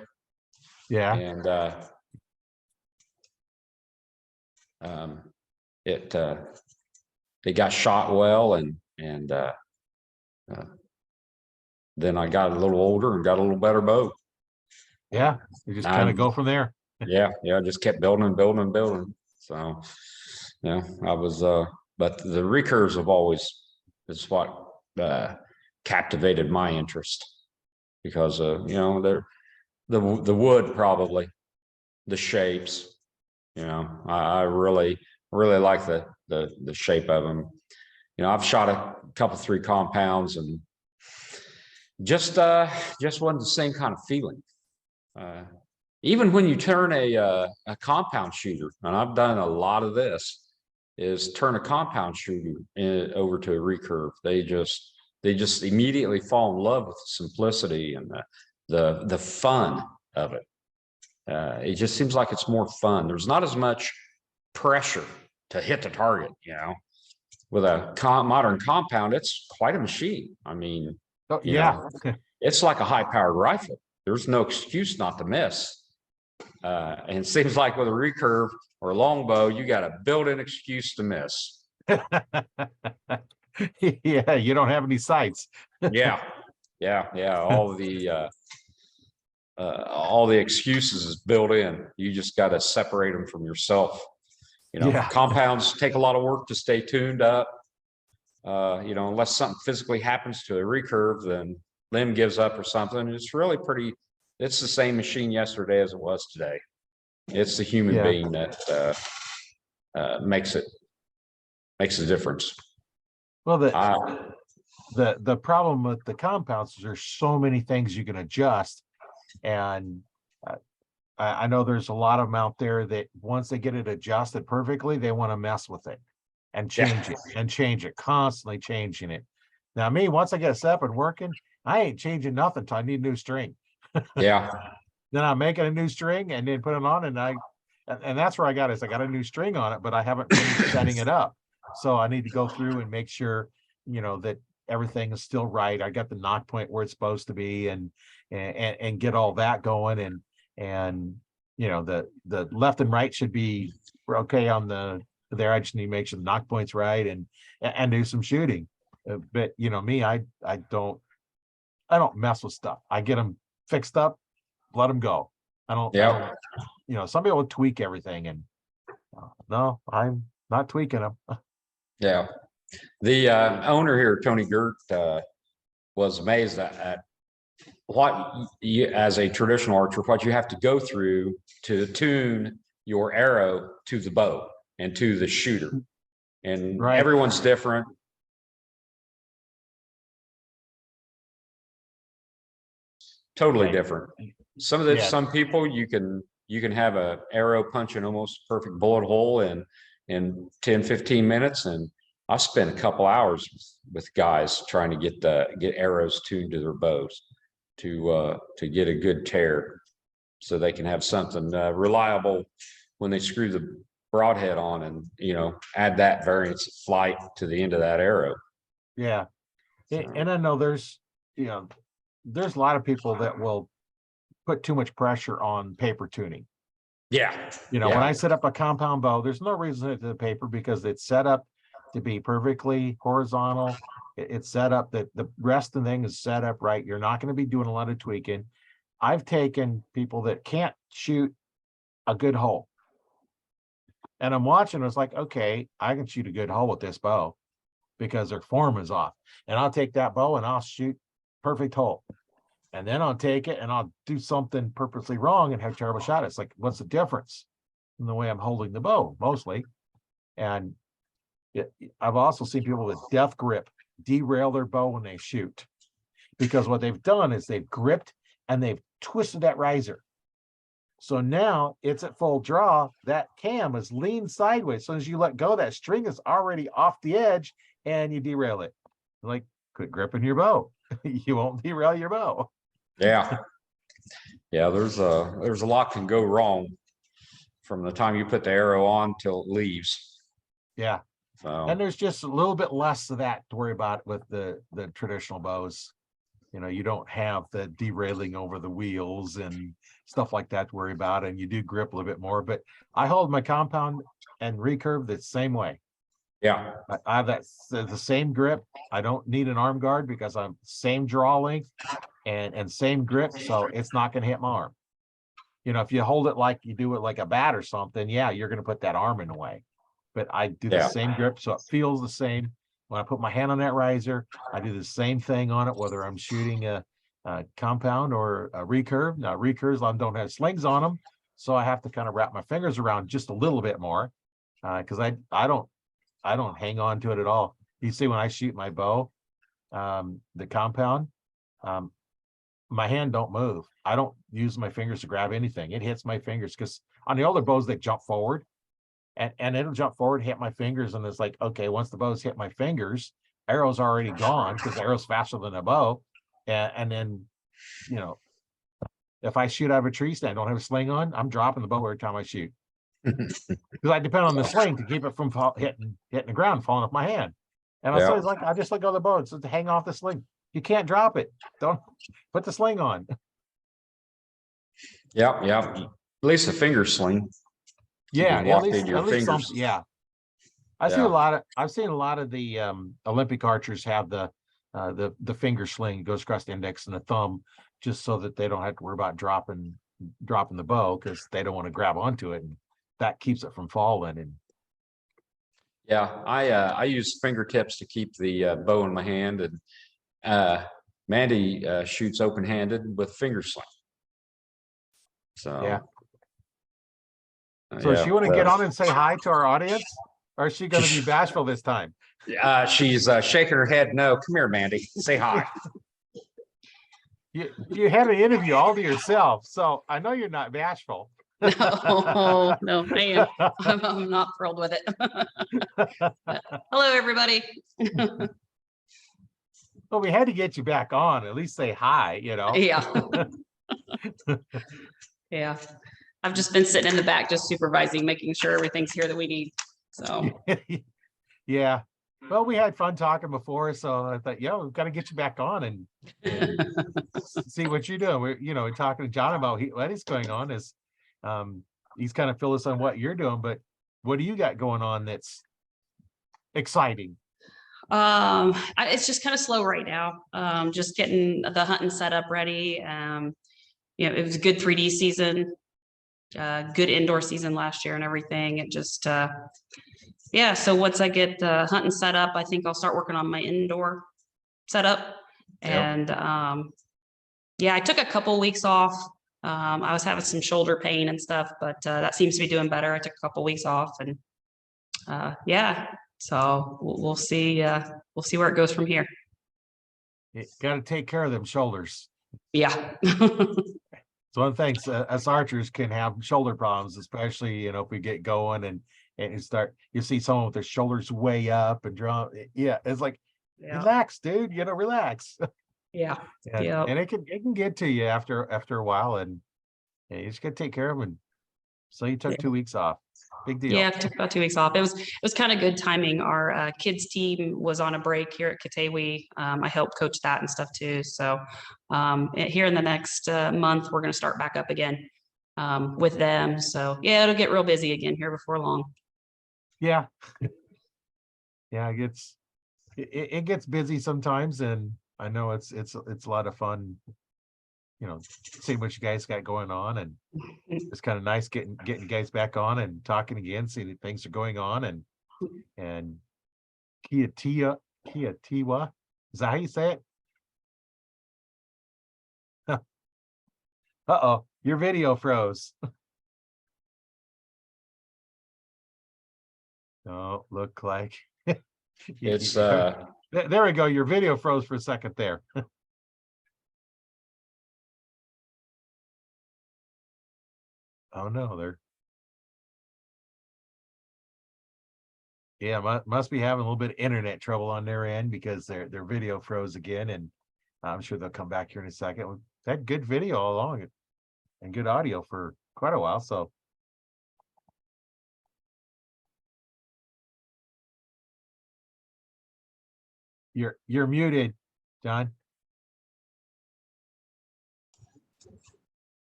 Yeah. And it got shot well, and then I got a little older and got a little better bow. Yeah. You just kind of go from there. Yeah, I just kept building and building and building. So, yeah, I was, but the recurves have always is what captivated my interest, because they're the wood, probably the shapes. I really like the shape of them. I've shot a couple 3 compounds, and just wasn't the same kind of feeling. Even when you turn a compound shooter, and I've done a lot of this, is turn a compound shooter over to a recurve. They just immediately fall in love with the simplicity and the fun of it. It just seems like it's more fun. There's not as much pressure to hit the target. With a modern compound, it's quite a machine. I mean, Oh, yeah. it's like a high-powered rifle. There's no excuse not to miss. And it seems like with a recurve or a longbow, you got a built-in excuse to miss. Yeah, you don't have any sights. Yeah. All the excuses is built in. You just got to separate them from yourself. Yeah. Compounds take a lot of work to stay tuned up. Unless something physically happens to a recurve, then limb gives up or something. It's the same machine yesterday as it was today. It's the human being that makes a difference. Well, the problem with the compounds is there's so many things you can adjust, and I know there's a lot of them out there that once they get it adjusted perfectly, they want to mess with it and change it, constantly changing it. Now, me, once I get it set up and working, I ain't changing nothing until I need a new string. Yeah. Then I'm making a new string and then put it on, and that's where I got a new string on it, but I haven't finished setting it up. So I need to go through and make sure, that everything is still right. I got the knock point where it's supposed to be, and get all that going, and the left and right should be okay on there. I just need to make sure the knock point's right, and do some shooting. But me, I don't mess with stuff. I get them fixed up, let them go. I don't, some people tweak everything, and no, I'm not tweaking them. Yeah. The owner here, Tony Gert, was amazed at what you, as a traditional archer, what you have to go through to tune your arrow to the bow and to the shooter. And Right. Everyone's different. Totally different. Some people you can have a arrow punch an almost perfect bullet hole in 10-15 minutes, and I spent a couple hours with guys trying to get arrows tuned to their bows to get a good tear, so they can have something reliable when they screw the broadhead on, and add that variance of flight to the end of that arrow. Yeah. And I know there's a lot of people that will put too much pressure on paper tuning. Yeah. You know, when Yeah. I set up a compound bow, there's no reason to the paper because it's set up to be perfectly horizontal. It's set up that the rest of the thing is set up right. You're not going to be doing a lot of tweaking. I've taken people that can't shoot a good hole. And I'm watching, it's like, okay, I can shoot a good hole with this bow because their form is off. And I'll take that bow and I'll shoot perfect hole. And then I'll take it and I'll do something purposely wrong and have a terrible shot. It's like, what's the difference in the way I'm holding the bow mostly? And I've also seen people with death grip derail their bow when they shoot because what they've done is they've gripped and they've twisted that riser. So now it's at full draw. That cam is leaned sideways. As soon as you let go, that string is already off the edge and you derail it. Like, quit gripping your bow. You won't derail your bow. Yeah. Yeah. There's a lot can go wrong from the time you put the arrow on till it leaves. Yeah. So, And there's just a little bit less of that to worry about with the traditional bows. You know, you don't have the derailing over the wheels and stuff like that to worry about, and you do grip a little bit more. But I hold my compound and recurve the same way. yeah. I have the same grip. I don't need an arm guard because I'm same draw length and same grip, so it's not going to hit my arm. You know, if you hold it like you do it like a bat or something, yeah, you're going to put that arm in the way. But I do the Yeah. same grip, so it feels the same. When I put my hand on that riser, I do the same thing on it, whether I'm shooting a compound or a recurve. Now, recurves don't have slings on them, so I have to kind of wrap my fingers around just a little bit more because I don't hang on to it at all. You see, when I shoot my bow, the compound, my hand don't move. I don't use my fingers to grab anything. It hits my fingers because on the older bows, they jump forward. And it'll jump forward, hit my fingers, and it's like, okay, once the bows hit my fingers, arrow's already gone because arrow's faster than a bow. And then, you know, if I shoot out of a tree stand, don't have a sling on, I'm dropping the bow every time I shoot. Because I depend on the sling to keep it from hitting the ground, falling off my hand. And Yeah. I just let go of the bow. It's to hang off the sling. You can't drop it. Don't put the sling on. Yeah. Yeah. At least a finger sling. Yeah, can lock in your at least fingers. something. Yeah. I've seen a lot of the Olympic archers have the finger sling goes across the index and the thumb, just so that they don't have to worry about dropping the bow because they don't want to grab onto it, and that keeps it from falling. And Yeah, I use fingertips to keep the bow in my hand, and Mandy shoots open-handed with finger sling. So yeah. So she want to get on and say hi to our audience, or is she going to be bashful this time? She's shaking her head. No, come here, Mandy. Say hi. You had an interview all to yourself, so I know you're not bashful. No, no, I am. I'm not thrilled with it. Hello, everybody. Well, we had to get you back on. At least say hi. You know. Yeah. Yeah. I've just been sitting in the back, just supervising, making sure everything's here that we need. So. Yeah. Well, we had fun talking before, so I thought, yeah, we've got to get you back on and see what you're doing. We're, talking to John about what is going on is, he's kind of fill us on what you're doing, but what do you got going on that's exciting? It's just kind of slow right now. Just getting the hunting setup ready. It was a good 3D season, good indoor season last year and everything. It just, yeah. So once I get hunting set up, I think I'll start working on my indoor setup. And yeah, I took a couple weeks off. I was having some shoulder pain and stuff, but that seems to be doing better. I took a couple weeks off, and yeah. So we'll see. We'll see where it goes from here. You got to take care of them shoulders. Yeah. So one of the things us archers can have shoulder problems, especially if we get going and you see someone with their shoulders way up and draw. Yeah, it's like, relax, dude. Relax. Yeah. And it can get to you after a while, and you just gotta take care of them. So you took 2 weeks off. Big deal. Yeah, I took about 2 weeks off. It was kind of good timing. Our kids team was on a break here at Katawi. I helped coach that and stuff too. So here in the next month, we're going to start back up again. with them. So yeah, it'll get real busy again here before long. Yeah. Yeah, it gets busy sometimes, and I know it's a lot of fun, seeing what you guys got going on, and it's kind of nice getting you guys back on and talking again, seeing that things are going on, and Kia Tiwa. Is that how you say it? Uh-oh, your video froze. Oh, look like It's there we go. Your video froze for a second there. Oh no, yeah, must be having a little bit of internet trouble on their end, because their video froze again, and I'm sure they'll come back here in a second. We've had good video all along and good audio for quite a while, so. You're muted, John.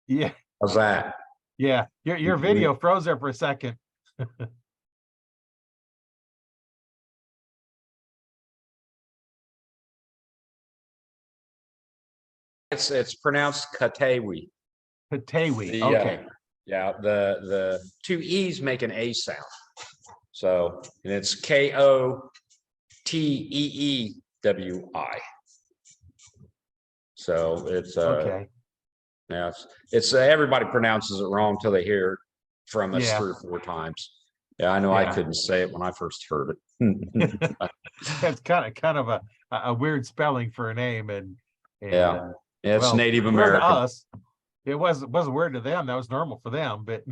Yeah, how's that? yeah. Your video froze there for a second. It's pronounced Katewi. Patewi. The, Okay. Yeah, the two E's make an A sound. So, and it's Koteewi. So it's Okay. yeah, it's everybody pronounces it wrong until they hear it from us Yeah. 3 or 4 times. Yeah, I know I Yeah. couldn't say it when I first heard it. That's kind of a weird spelling for a name, and Yeah. It's well, Native weird to American. us. It wasn't weird to them. That was normal for them, but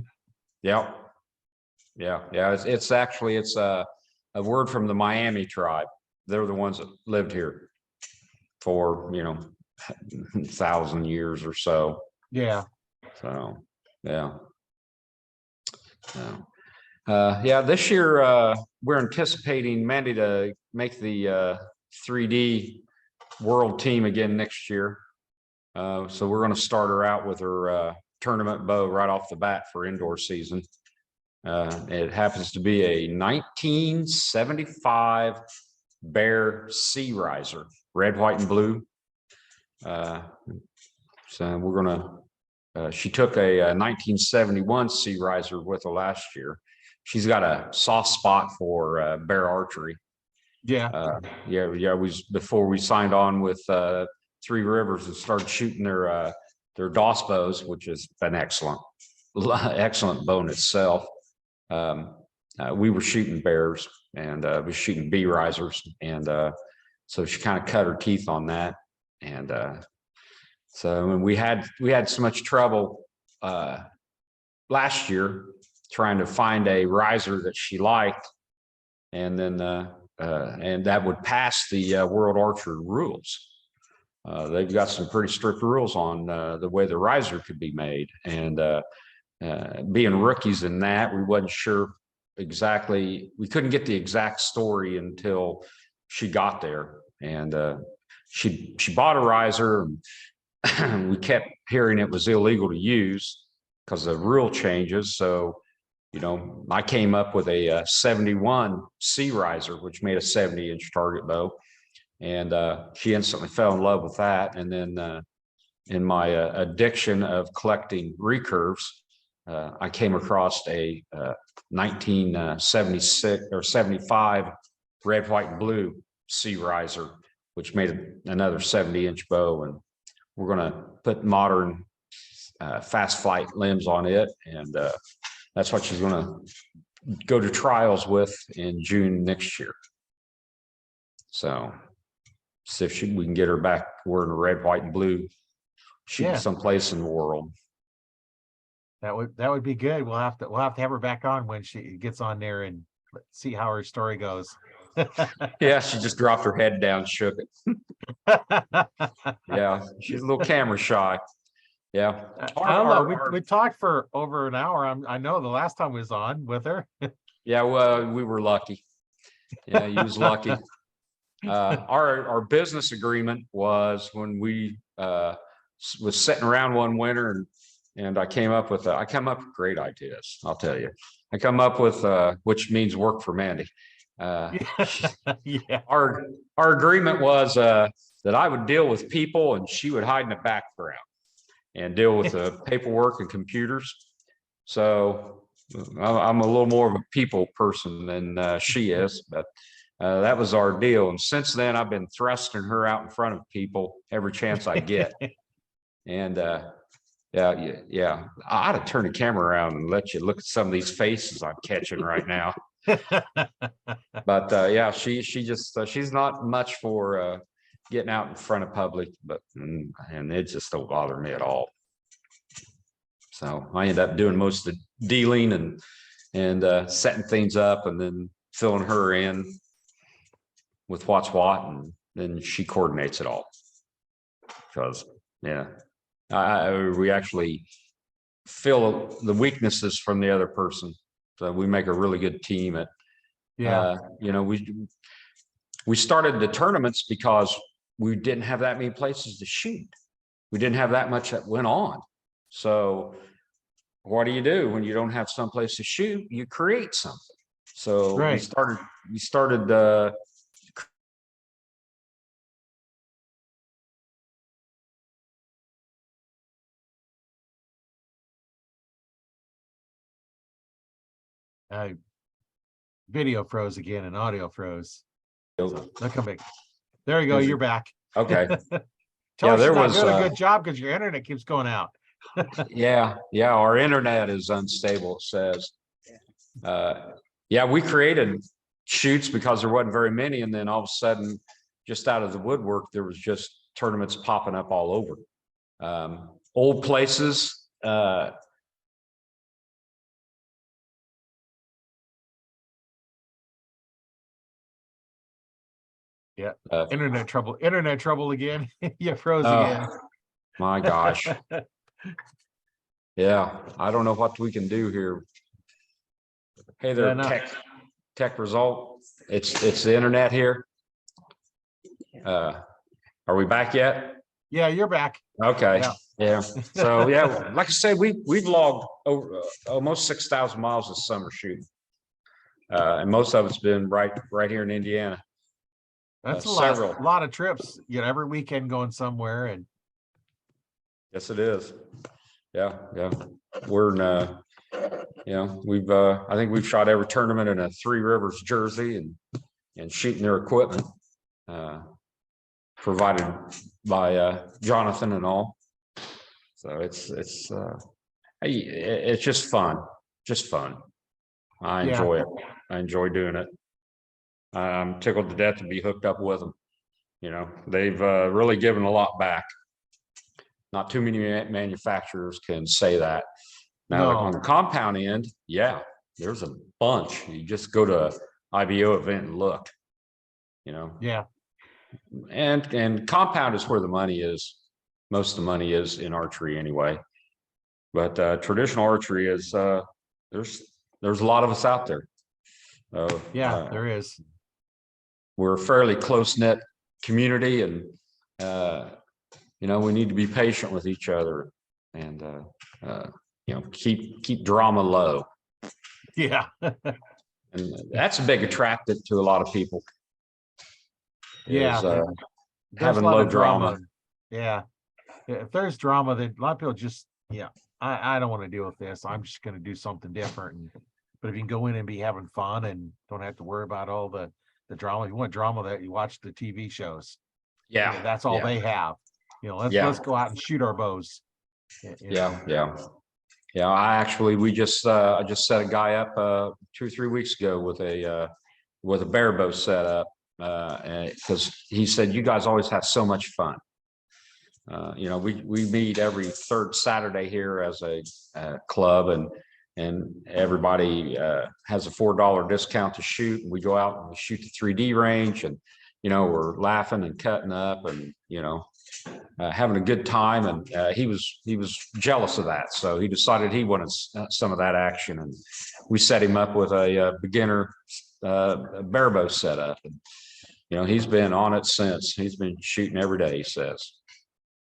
Yeah. Yeah. It's actually a word from the Miami tribe. They're the ones that lived here for 1,000 years or so. yeah. So yeah. Yeah, this year we're anticipating Mandy to make the 3D world team again next year. So we're going to start her out with her tournament bow right off the bat for indoor season. It happens to be a 1975 Bear Sea Riser, red, white, and blue. So we're going to, she took a 1971 Sea Riser with her last year. She's got a soft spot for bear archery. Yeah. Yeah. Before we signed on with Three Rivers and started shooting their DOS bows, which has been excellent bow in itself. We were shooting bears, and we shooting bee risers, and so she kind of cut her teeth on that. And so when we had so much trouble last year trying to find a riser that she liked, and then and that would pass the World Archery rules. They've got some pretty strict rules on the way the riser could be made, and being rookies in that, we wasn't sure exactly. We couldn't get the exact story until she got there, and she bought a riser, and we kept hearing it was illegal to use because of rule changes. So, I came up with a 71 Sea Riser, which made a 70-inch target bow, and she instantly fell in love with that. And then in my addiction of collecting recurves, I came across a 1976 or 75 red, white, and blue Sea Riser, which made another 70-inch bow. And we're going to put modern fast flight limbs on it, and that's what she's going to go to trials with in June next year. So see if we can get her back wearing a red, white, and blue, shooting someplace in the world. That would be good. We'll have to have her back on when she gets on there and see how her story goes. Yeah, she just dropped her head down, shook it. Yeah, she's a little camera shy. Yeah, I don't know. We talked for over an hour. I know the last time we was on with her. Yeah, well, we were lucky. Yeah, he was lucky. Our business agreement was when we was sitting around one winter, and and I came up with great ideas. I'll tell you, I come up with which means work for Mandy. Yeah. Our agreement was that I would deal with people and she would hide in the background and deal with the paperwork and computers. So I'm a little more of a people person than she is, but that was our deal. And since then, I've been thrusting her out in front of people every chance I get. And yeah, I ought to turn the camera around and let you look at some of these faces I'm catching right now. But yeah, she's not much for getting out in front of public, but and it just don't bother me at all. So I end up doing most of the dealing and setting things up, and then filling her in with what's what, and then she coordinates it all. Because yeah, we actually fill the weaknesses from the other person, so we make a really good team. At you know, we started the tournaments because we didn't have that many places to shoot. We didn't have that much that went on. So what do when you don't have some place to shoot? You create something. So Right. we started Video froze again and audio froze. oh, So they'll come back. There you go. Is it- You're back. okay. Tell Yeah, us there you're not was, doing a good job because your internet keeps going out. Yeah, our internet is unstable, it says. Yeah, we created shoots because there wasn't very many, and then all of a sudden, just out of the woodwork, there was just tournaments popping up all over. Old places, Yeah. Internet trouble again. You froze Oh, again. my gosh. Yeah, I don't know what we can do here. Hey there, Yeah, no. tech result. It's the internet here. Are we back yet? Yeah, you're back. Okay. Yeah. So yeah, like I said, we've logged over almost 6,000 miles of summer shooting. And most of it's been right here in Indiana. That's Several. a lot of trips, every weekend going somewhere. And Yes, it is. Yeah. We're in we've I think we've shot every tournament in a Three Rivers jersey and shooting their equipment provided by Jonathan and all. So it's just fun. I enjoy it. I enjoy doing it. I'm tickled to death to be hooked up with them. They've really given a lot back. Not too many manufacturers can say that. Now, No. on the compound end, yeah, there's a bunch. You just go to an IBO event and look, Yeah. And compound is where the money is. Most of the money is in archery anyway. But traditional archery is there's a lot of us out there. There is. We're a fairly close-knit community, and we need to be patient with each other and keep drama low. Yeah. And that's a big attractant to a lot of people. Yeah. Is, There's having a lot low of drama. Yeah. If there's drama, then a lot of people just, I don't want to deal with this. I'm just going to do something different. But if you can go in and be having fun and don't have to worry about all the drama, if you want drama, that you watch the TV shows. Yeah. That's all they have. Let's go out and shoot our bows. Yeah. I just set a guy up 2 or 3 weeks ago with a bear bow setup because he said, you guys always have so much fun. We meet every third Saturday here as a club, and everybody has a $4 discount to shoot, and we go out and we shoot the 3D range, and we're laughing and cutting up and having a good time. And he was jealous of that, so he decided he wanted some of that action, and we set him up with a beginner bear bow setup. And he's been on it since. He's been shooting every day, he says,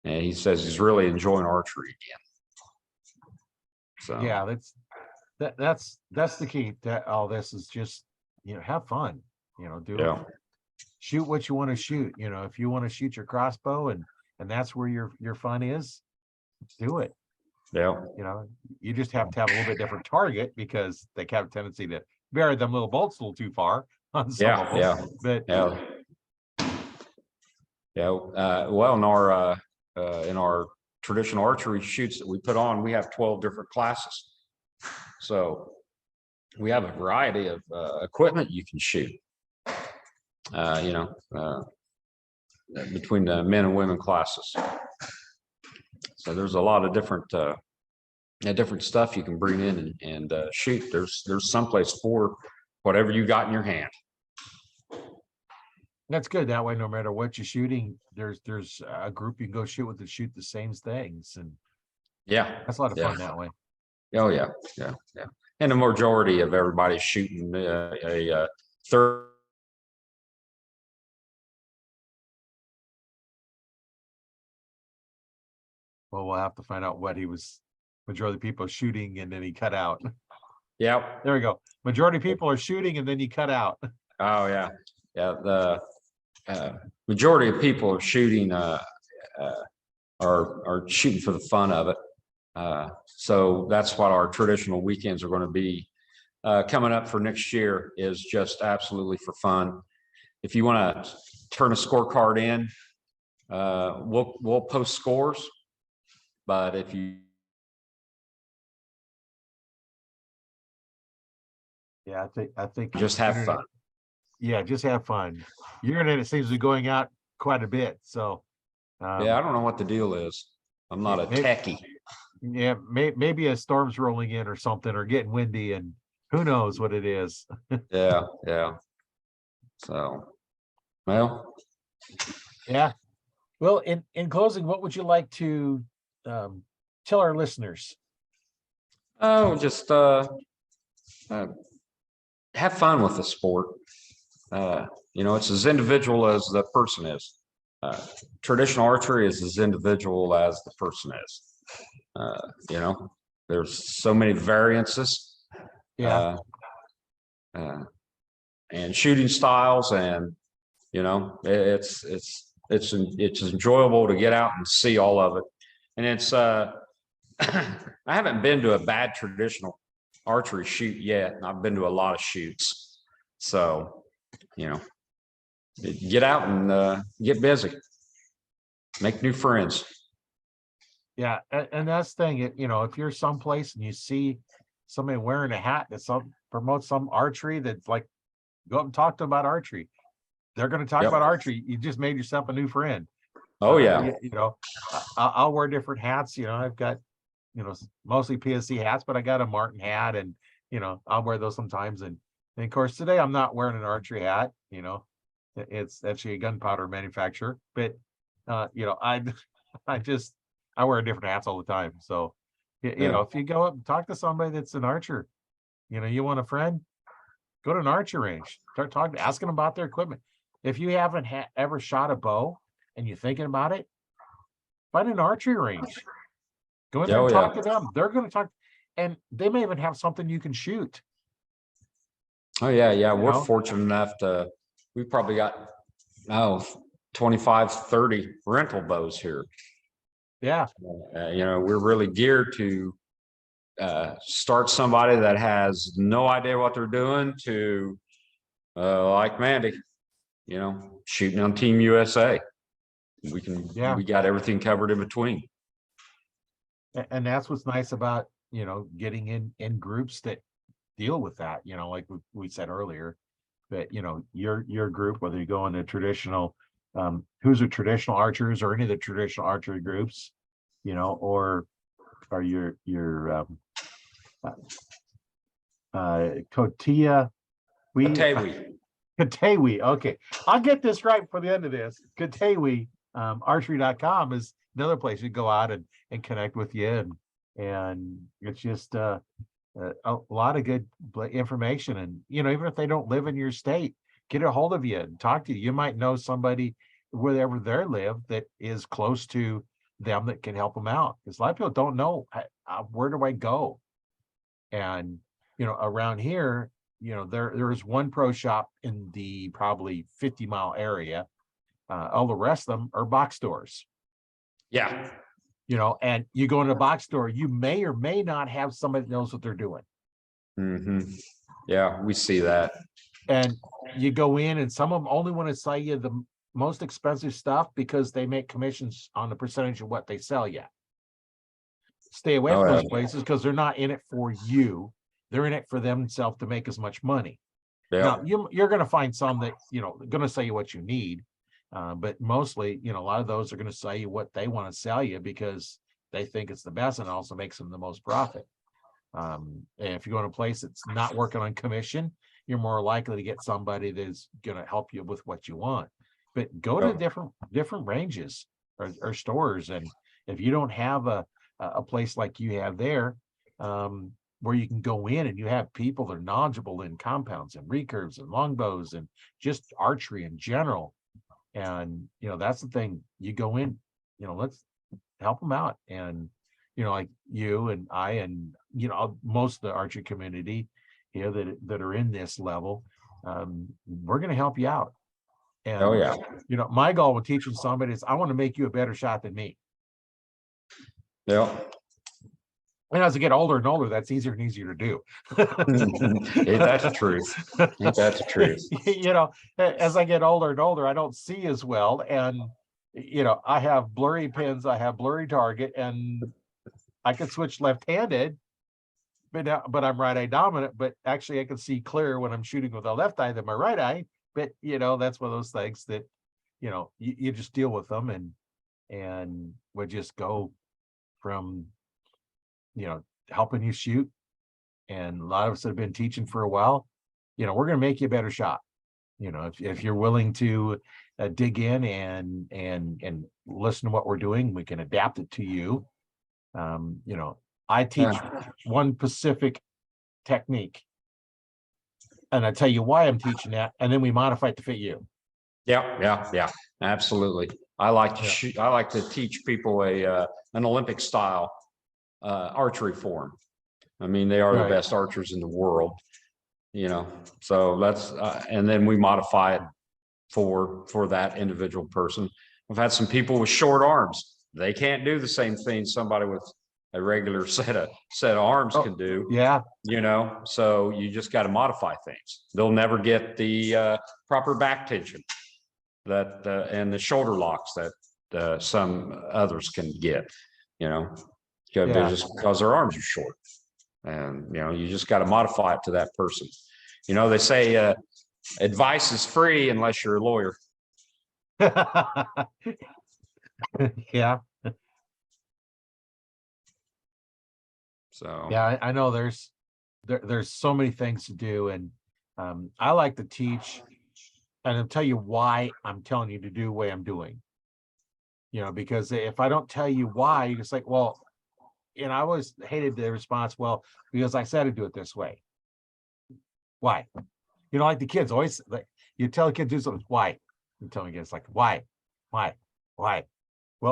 and he says he's really enjoying archery again. So, Yeah, that's the key. That all this is just, have fun. yeah, Shoot what you want to shoot. If you want to shoot your crossbow and that's where your fun is, do it. yeah, You just have to have a little bit different target because they have a tendency to bury them little bolts a little too far on some of them. yeah, But yeah. Yeah, well, in our traditional archery shoots that we put on, we have 12 different classes. So we have a variety of equipment you can shoot. Between the men and women classes. So there's a lot of different stuff you can bring in and shoot. There's someplace for whatever you got in your hand. that's good. That way, no matter what you're shooting, there's a group you can go shoot with that shoot the same things. And Yeah, that's a lot of yeah. fun that way. Oh yeah, yeah, yeah. And the majority of everybody's shooting a third. Well, we'll have to find out what he was, majority of people shooting and then he cut out. Yeah. There we go. Majority of people are shooting and then you cut out. Oh yeah, yeah. The majority of people are shooting are shooting for the fun of it. So that's what our traditional weekends are going to be coming up for next year, is just absolutely for fun. If you want to turn a scorecard in, we'll post scores. But if you Yeah, I think just have internet- fun. Yeah, just have fun. Your internet seems to be going out quite a bit. So Yeah, I don't know what the deal is. I'm not a techie. yeah, maybe a storm's rolling in or something, or getting windy, and who knows what it is. Yeah, yeah. So, well, Yeah. Well, in closing, what would you like to tell our listeners? oh, just have fun with the sport. It's as individual as the person is. Traditional archery is as individual as the person is. There's so many variances. Yeah. And shooting styles, and it's enjoyable to get out and see all of it. And it's I haven't been to a bad traditional archery shoot yet, and I've been to a lot of shoots. So, get out and get busy, make new friends. Yeah, and that's the thing. If you're someplace and you see somebody wearing a hat that promotes some archery, that's like, go up and talk to them about archery. They're going to talk Yep. about archery. You just made yourself a new friend. Oh yeah, I'll wear different hats. I've got mostly PSC hats, but I got a Martin hat, and I'll wear those sometimes. And of course today I'm not wearing an archery hat. It's actually a gunpowder manufacturer, but I wear different hats all the time. So if you go up and talk to somebody that's an archer, you want a friend, go to an archery range, start talking, asking them about their equipment. If you haven't ever shot a bow and you're thinking about it, find an archery range. Go in there and talk to them. They're going to talk, and they may even have something you can shoot. Oh yeah, yeah. We're fortunate enough we've probably got 25, 30 rental bows here. Yeah. We're really geared to start somebody that has no idea what they're doing to like Mandy, shooting on Team USA. We got everything covered in between. And that's what's nice about, getting in groups that deal with that, like we said earlier, that, your group, whether you go into traditional, who's a traditional archers or any of the traditional archery groups, or your Kotea. Katewi. Okay. I'll get this right before the end of this. Katewi, archery.com is another place you go out and connect with you. And it's just a lot of good information. And, even if they don't live in your state, get a hold of you and talk to you. You might know somebody wherever they live that is close to them that can help them out. Because a lot of people don't know, where do I go? And, around here, there's one pro shop in the probably 50-mile area. All the rest of them are box stores. Yeah. And you go in a box store, you may or may not have somebody that knows what they're doing. Yeah, we see that. And you go in and some of them only want to sell you the most expensive stuff because they make commissions on the percentage of what they sell you. Stay away from those places because they're not in it for you. They're in it for themselves to make as much money. Yeah. Now, you're going to find some that, going to sell you what you need. But mostly, a lot of those are going to sell you what they want to sell you because they think it's the best and also makes them the most profit. And if you go to a place that's not working on commission, you're more likely to get somebody that's going to help you with what you want. But go to different ranges or stores. And if you don't have a place like you have there, where you can go in and you have people that are knowledgeable in compounds and recurves and longbows and just archery in general. And, that's the thing. You go in, let's help them out. And, like you and I and, most of the archery community here that are in this level, we're going to help you out. And, my goal with teaching somebody is I want to make you a better shot than me. Yeah. And as I get older and older, that's easier and easier to do. Ain't that the truth? Ain't that the truth? As I get older and older, I don't see as well. And, I have blurry pins, I have blurry target, and I can switch left-handed, but I'm right eye dominant. But actually, I can see clearer when I'm shooting with the left eye than my right eye. But, that's one of those things that, you just deal with them and would just go from, helping you shoot. And a lot of us have been teaching for a while, we're going to make you a better shot. If you're willing to dig in and listen to what we're doing, we can adapt it to you. I teach one specific technique and I tell you why I'm teaching that. And then we modify it to fit you. Yeah, absolutely. I like to teach people an Olympic style archery form. I mean, they are the best archers in the world, so that's and then we modify it for that individual person. I've had some people with short arms. They can't do the same thing somebody with a regular set of arms can do. Yeah. So you just got to modify things. They'll never get the proper back tension that and the shoulder locks that some others can get, just because their arms are short. And, you just got to modify it to that person. They say advice is free unless you're a lawyer. Yeah. So yeah, I know there's so many things to do, and I like to teach, and I'll tell you why I'm telling you to do the way I'm doing. Because if I don't tell you why, you just like, well, and I always hated the response, well, because I said to do it this way. Why? Like the kids always, you tell the kid do something, why? You tell me it's like, why? Well,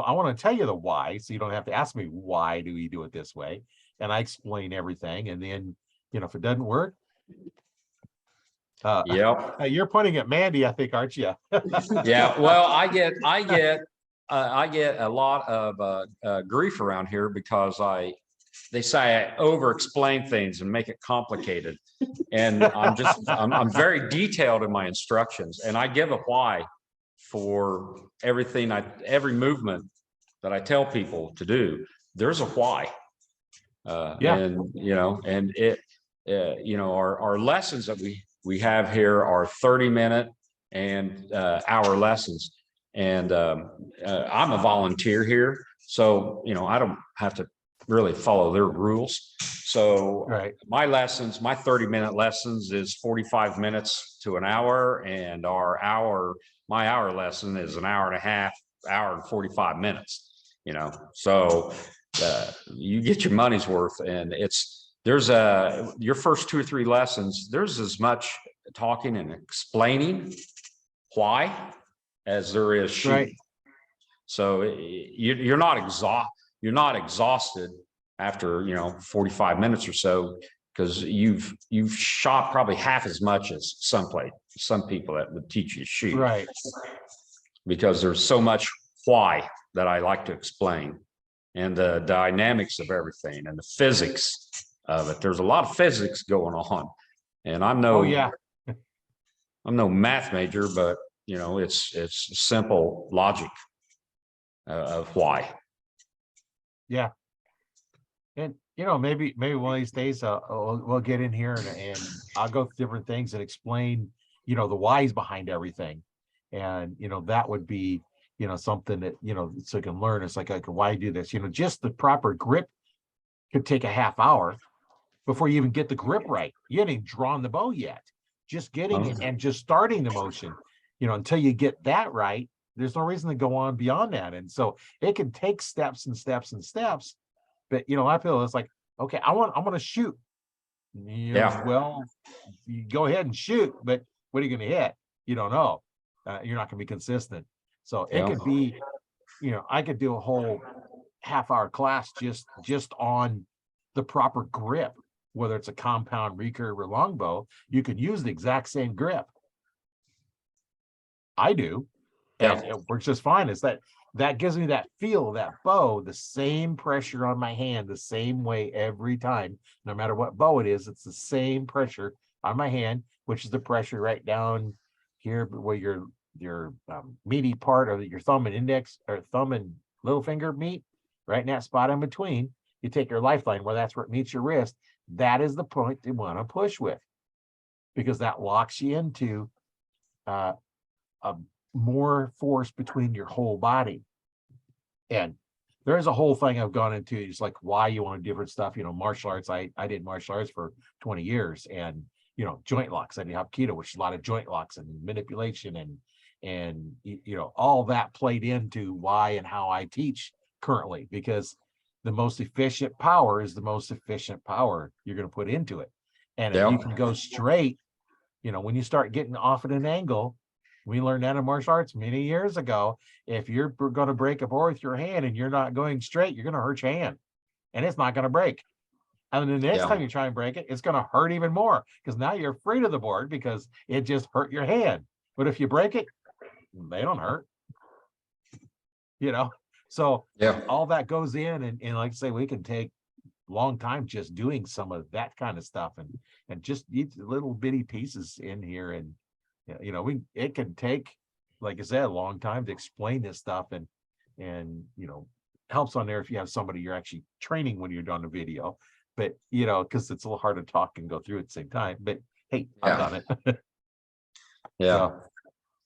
I want to tell you the why, so you don't have to ask me why do we do it this way, and I explain everything, and then if it doesn't work, you're pointing at Mandy, I think, aren't you? Yeah. Well, I get a lot of grief around here because they say I over explain things and make it complicated, and I'm very detailed in my instructions, and I give a why for everything every movement that I tell people to do. There's a why. And it our lessons that we have here are 30-minute and hour lessons. And I'm a volunteer here, so I don't have to really follow their rules. So my 30-minute lessons is 45 minutes to an hour, and my hour lesson is an hour and a half, hour and 45 minutes. So you get your money's worth, and there's your first 2 or 3 lessons. There's as much talking and explaining why as there is shooting. So you're not exhausted after 45 minutes or so, because you've shot probably half as much as some people that would teach you to shoot. Right. Because there's so much why that I like to explain, and the dynamics of everything and the physics of it. There's a lot of physics going on, and I'm Oh, yeah. no math major, but you know, it's simple logic of why. Yeah. And, you know, maybe one of these days, we'll get in here and I'll go through different things and explain, you know, the whys behind everything. And, you know, that would be, you know, something that, you know, so you can learn. It's like, okay, why do this? You know, just the proper grip could take a half hour before you even get the grip right. You haven't even drawn the bow yet. Just getting it and just starting the motion, you know, until you get that right, there's no reason to go on beyond that. And so it can take steps and steps and steps. But, you know, I feel it's like, okay, I want to shoot. You know, Yeah. well, you go ahead and shoot, but what are you going to hit? You don't know. You're not going to be consistent. So it Yeah. could be, you know, I could do a whole half-hour class just on the proper grip, whether it's a compound, recurve, or longbow. You can use the exact same grip. I do, and Yeah. it works just fine. Is that gives me that feel of that bow, the same pressure on my hand, the same way every time, no matter what bow it is. It's the same pressure on my hand, which is the pressure right down here where your meaty part of your thumb and index, or thumb and little finger meet, right in that spot in between. You take your lifeline where that's where it meets your wrist. That is the point you want to push with, because that locks you into a more force between your whole body. And there's a whole thing I've gone into. It's like why you want different stuff. You know, martial arts. I did martial arts for 20 years, and you know, joint locks. I did Hapkido, which is a lot of joint locks and manipulation, and you know, all that played into why and how I teach currently, because the most efficient power is the most efficient power you're going to put into it. And if you can go straight, you know, when you start getting off at an angle, we learned that in martial arts many years ago. If you're going to break a board with your hand and you're not going straight, you're going to hurt your hand, and it's not going to break. And then the next time you try and break it, it's going to hurt even more, because now you're afraid of the board because it just hurt your hand. But if you break it, they don't hurt, you know. So all that goes in, and like I say, we can take long time just doing some of that kind of stuff, and just little bitty pieces in here. And you know, it can take, like I said, a long time to explain this stuff, and you know, helps on there if you have somebody you're actually training when you're done the video. But you know, because it's a little hard to talk and go through at the same time. But hey, I've done it.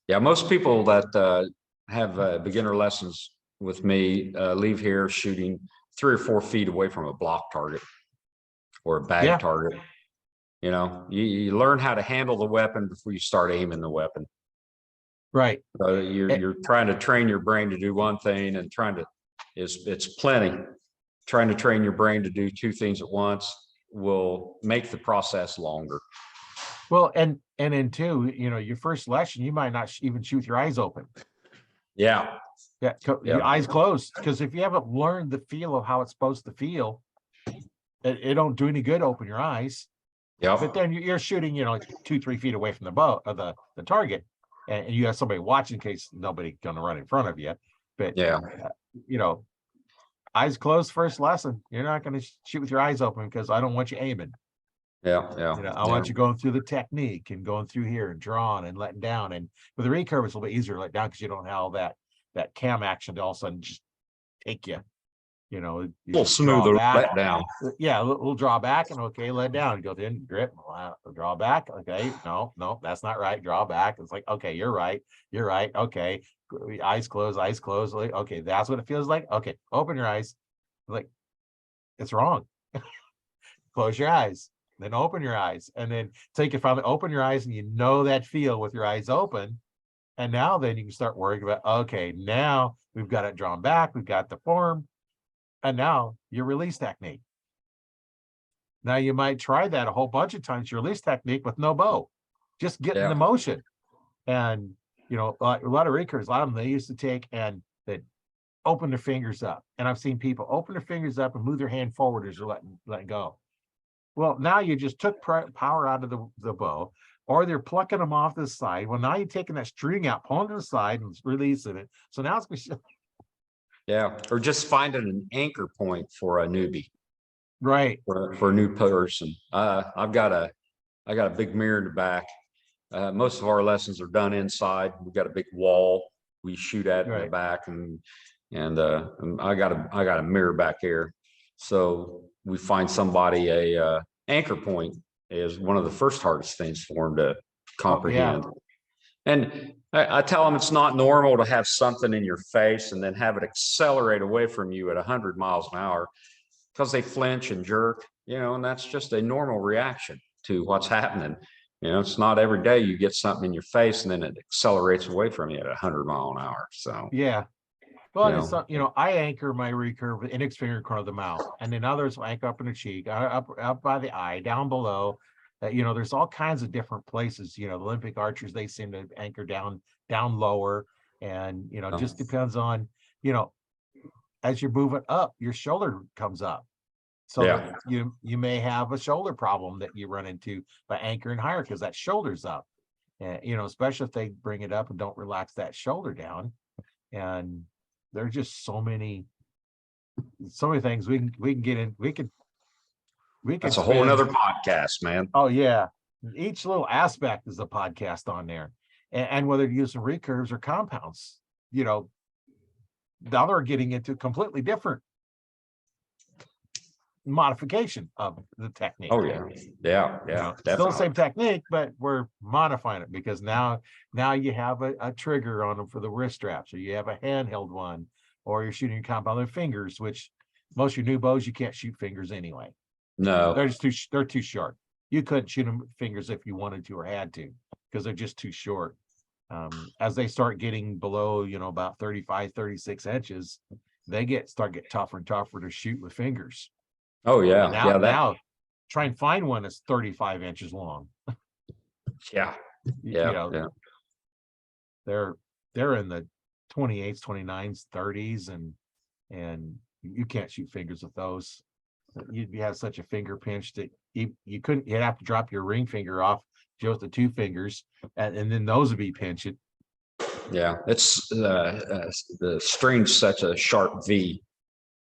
Yeah, most people that have beginner lessons with me leave here shooting 3 or 4 feet away from a block target or a bag target. You know, you learn how to handle the weapon before you start aiming the weapon. Right. You're trying to train your brain to do one thing, and it's plenty. Trying to train your brain to do 2 things at once will make the process longer. Well, and then too, you know, your first lesson, you might not even shoot with your eyes open. Yeah. Your eyes closed, because if you haven't learned the feel of how it's supposed to feel, it don't do any good. Open your eyes. But then you're shooting, you know, like 2-3 feet away from the bow of the target, and you have somebody watching in case nobody gonna run in front of you. But you know, eyes closed first lesson. You're not going to shoot with your eyes open, because I don't want you aiming. You know, I want you going through the technique and going through here and drawing and letting down. And with the recurve, it's a little bit easier to let down, because you don't have all that cam action to all of a sudden just take you. You know, a little smoother let down. Yeah, we'll draw back, and okay, let down. Go in, grip, draw back. Okay, no, that's not right. Draw back. It's like, okay, you're right. Okay, eyes closed. Like, okay, that's what it feels like. Okay, open your eyes. Like, it's wrong. Close your eyes, then open your eyes, and then take it from open your eyes, and you know that feel with your eyes open. And now then you can start worrying about, okay, now we've got it drawn back, we've got the form. And now your release technique. Now you might try that a whole bunch of times, your release technique with no bow, just getting the motion. And you know, a lot of recurves, a lot of them, they used to take and they'd open their fingers up. And I've seen people open their fingers up and move their hand forward as they're letting go. Well, now you just took power out of the bow, or they're plucking them off the side. Well, now you're taking that string out, pulling to the side and releasing it. So now it's Yeah, or just finding an anchor point for a newbie, right. for a new person. I got a big mirror in the back. Most of our lessons are done inside. We've got a big wall we shoot at in the Right. back, and I got a mirror back here. So we find somebody a anchor point is one of the first hardest things for them to comprehend. And I tell them it's not normal to have something in your face and then have it accelerate away from you at 100 miles an hour, because they flinch and jerk, and that's just a normal reaction to what's happening. It's not every day you get something in your face and then it accelerates away from you at 100 mile an hour. So, Yeah. Well, you it's know. I anchor my recurve with index finger corner of the mouth, and then others will anchor up in the cheek, up by the eye, down below. There's all kinds of different places. The Olympic archers, they seem to anchor down lower, and just depends on as you're moving up, your shoulder comes up, so Yeah. that you may have a shoulder problem that you run into by anchoring higher because that shoulder's up, and especially if they bring it up and don't relax that shoulder down. And there's just so many things we can get in. We could That's a whole spend. nother podcast, man. Oh yeah, each little aspect is a podcast on there, and whether you're using recurves or compounds, now they're getting into completely different modification of the technique. Oh yeah, yeah, Still the definitely. same technique, but we're modifying it because now you have a trigger on them for the wrist straps, or you have a handheld one, or you're shooting compound with fingers, which most of your new bows you can't shoot fingers anyway. No, They're just they're too short. You couldn't shoot them with fingers if you wanted to or had to, because they're just too short. As they start getting below, about 35, 36 inches, they start getting tougher and tougher to shoot with fingers. oh yeah, And yeah, now try and find one that's 35 inches long. yeah, yeah. They're in the 28s, 29s, 30s, and you can't shoot fingers with those. You'd have such a finger pinch that you couldn't. You'd have to drop your ring finger off just the two fingers, and then those would be pinching. Yeah, it's the string's such a sharp V.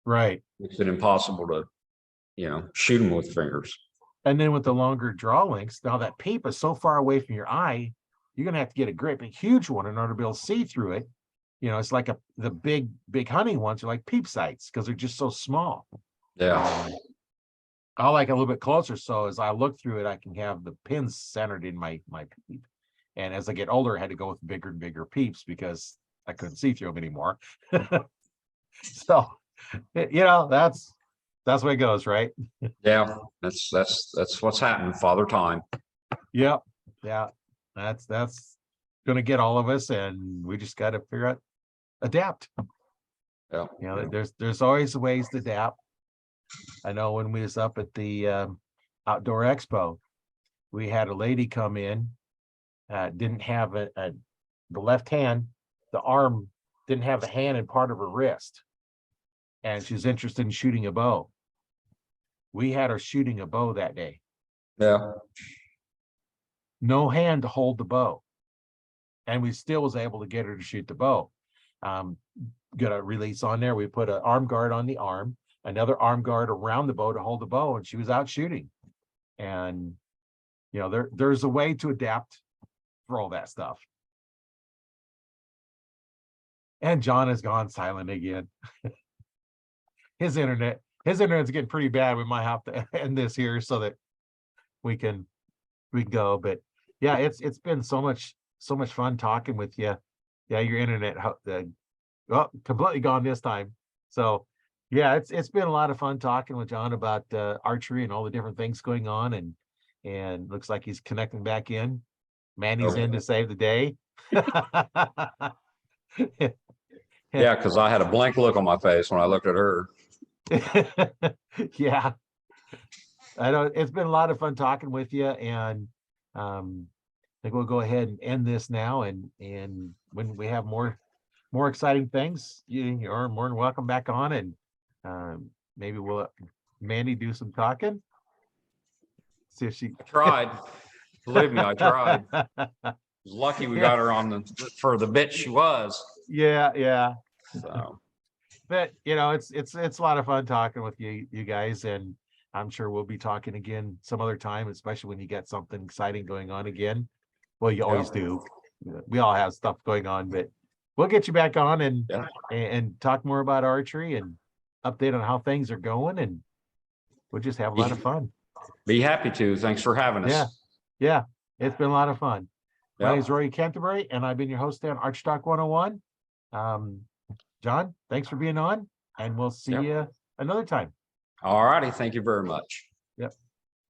Right. Makes it impossible to, shoot them with fingers. And then with the longer draw lengths, now that peep is so far away from your eye, you're gonna have to get a great big huge one in order to be able to see through it. It's like the big hunting ones are like peep sights because they're just so small. Yeah, I like a little bit closer, so as I look through it, I can have the pins centered in my peep. And as I get older, I had to go with bigger and bigger peeps because I couldn't see through them anymore. So, that's the way it goes, right? yeah. That's what's happening. Father time. Yep. Yeah. That's gonna get all of us, and we just got to figure out adapt. Yeah. There's always ways to adapt. I know when we was up at the outdoor expo, we had a lady come in, didn't have the left hand, the arm didn't have the hand in part of her wrist, and she's interested in shooting a bow. We had her shooting a bow that day. Yeah. No hand to hold the bow, and we still was able to get her to shoot the bow. Got a release on there. We put an arm guard on the arm, another arm guard around the bow to hold the bow, and she was out shooting. And there's a way to adapt for all that stuff. And John has gone silent again. His internet's getting pretty bad. We might have to end this here so that we can go. But yeah, it's been so much fun talking with you. Yeah, your internet completely gone this time. So yeah, it's been a lot of fun talking with John about archery and all the different things going on, and looks like he's connecting back in. Manny's in to save the day. Yeah, because I had a blank look on my face when I looked at her. Yeah, I know it's been a lot of fun talking with you, and I think we'll go ahead and end this now. And when we have more exciting things, you're more than welcome back on, and maybe we'll Manny do some talking. See if she. I tried. Believe me, I tried. Lucky we got her on for the bit she was. Yeah, yeah. So, But you know, it's a lot of fun talking with you guys, and I'm sure we'll be talking again some other time, especially when you get something exciting going on again. Well, you always do. We all have stuff going on, but we'll get you back on and Yeah. and talk more about archery and update on how things are going, and we'll just have a lot of fun. be happy to. Thanks for having us. Yeah. Yeah, it's been a lot of fun. My Yep. name is Rory Canterbury, and I've been your host on Arch Talk 101. John, thanks for being on, and we'll see Yep. you another time. All righty. Thank you very much. Yep.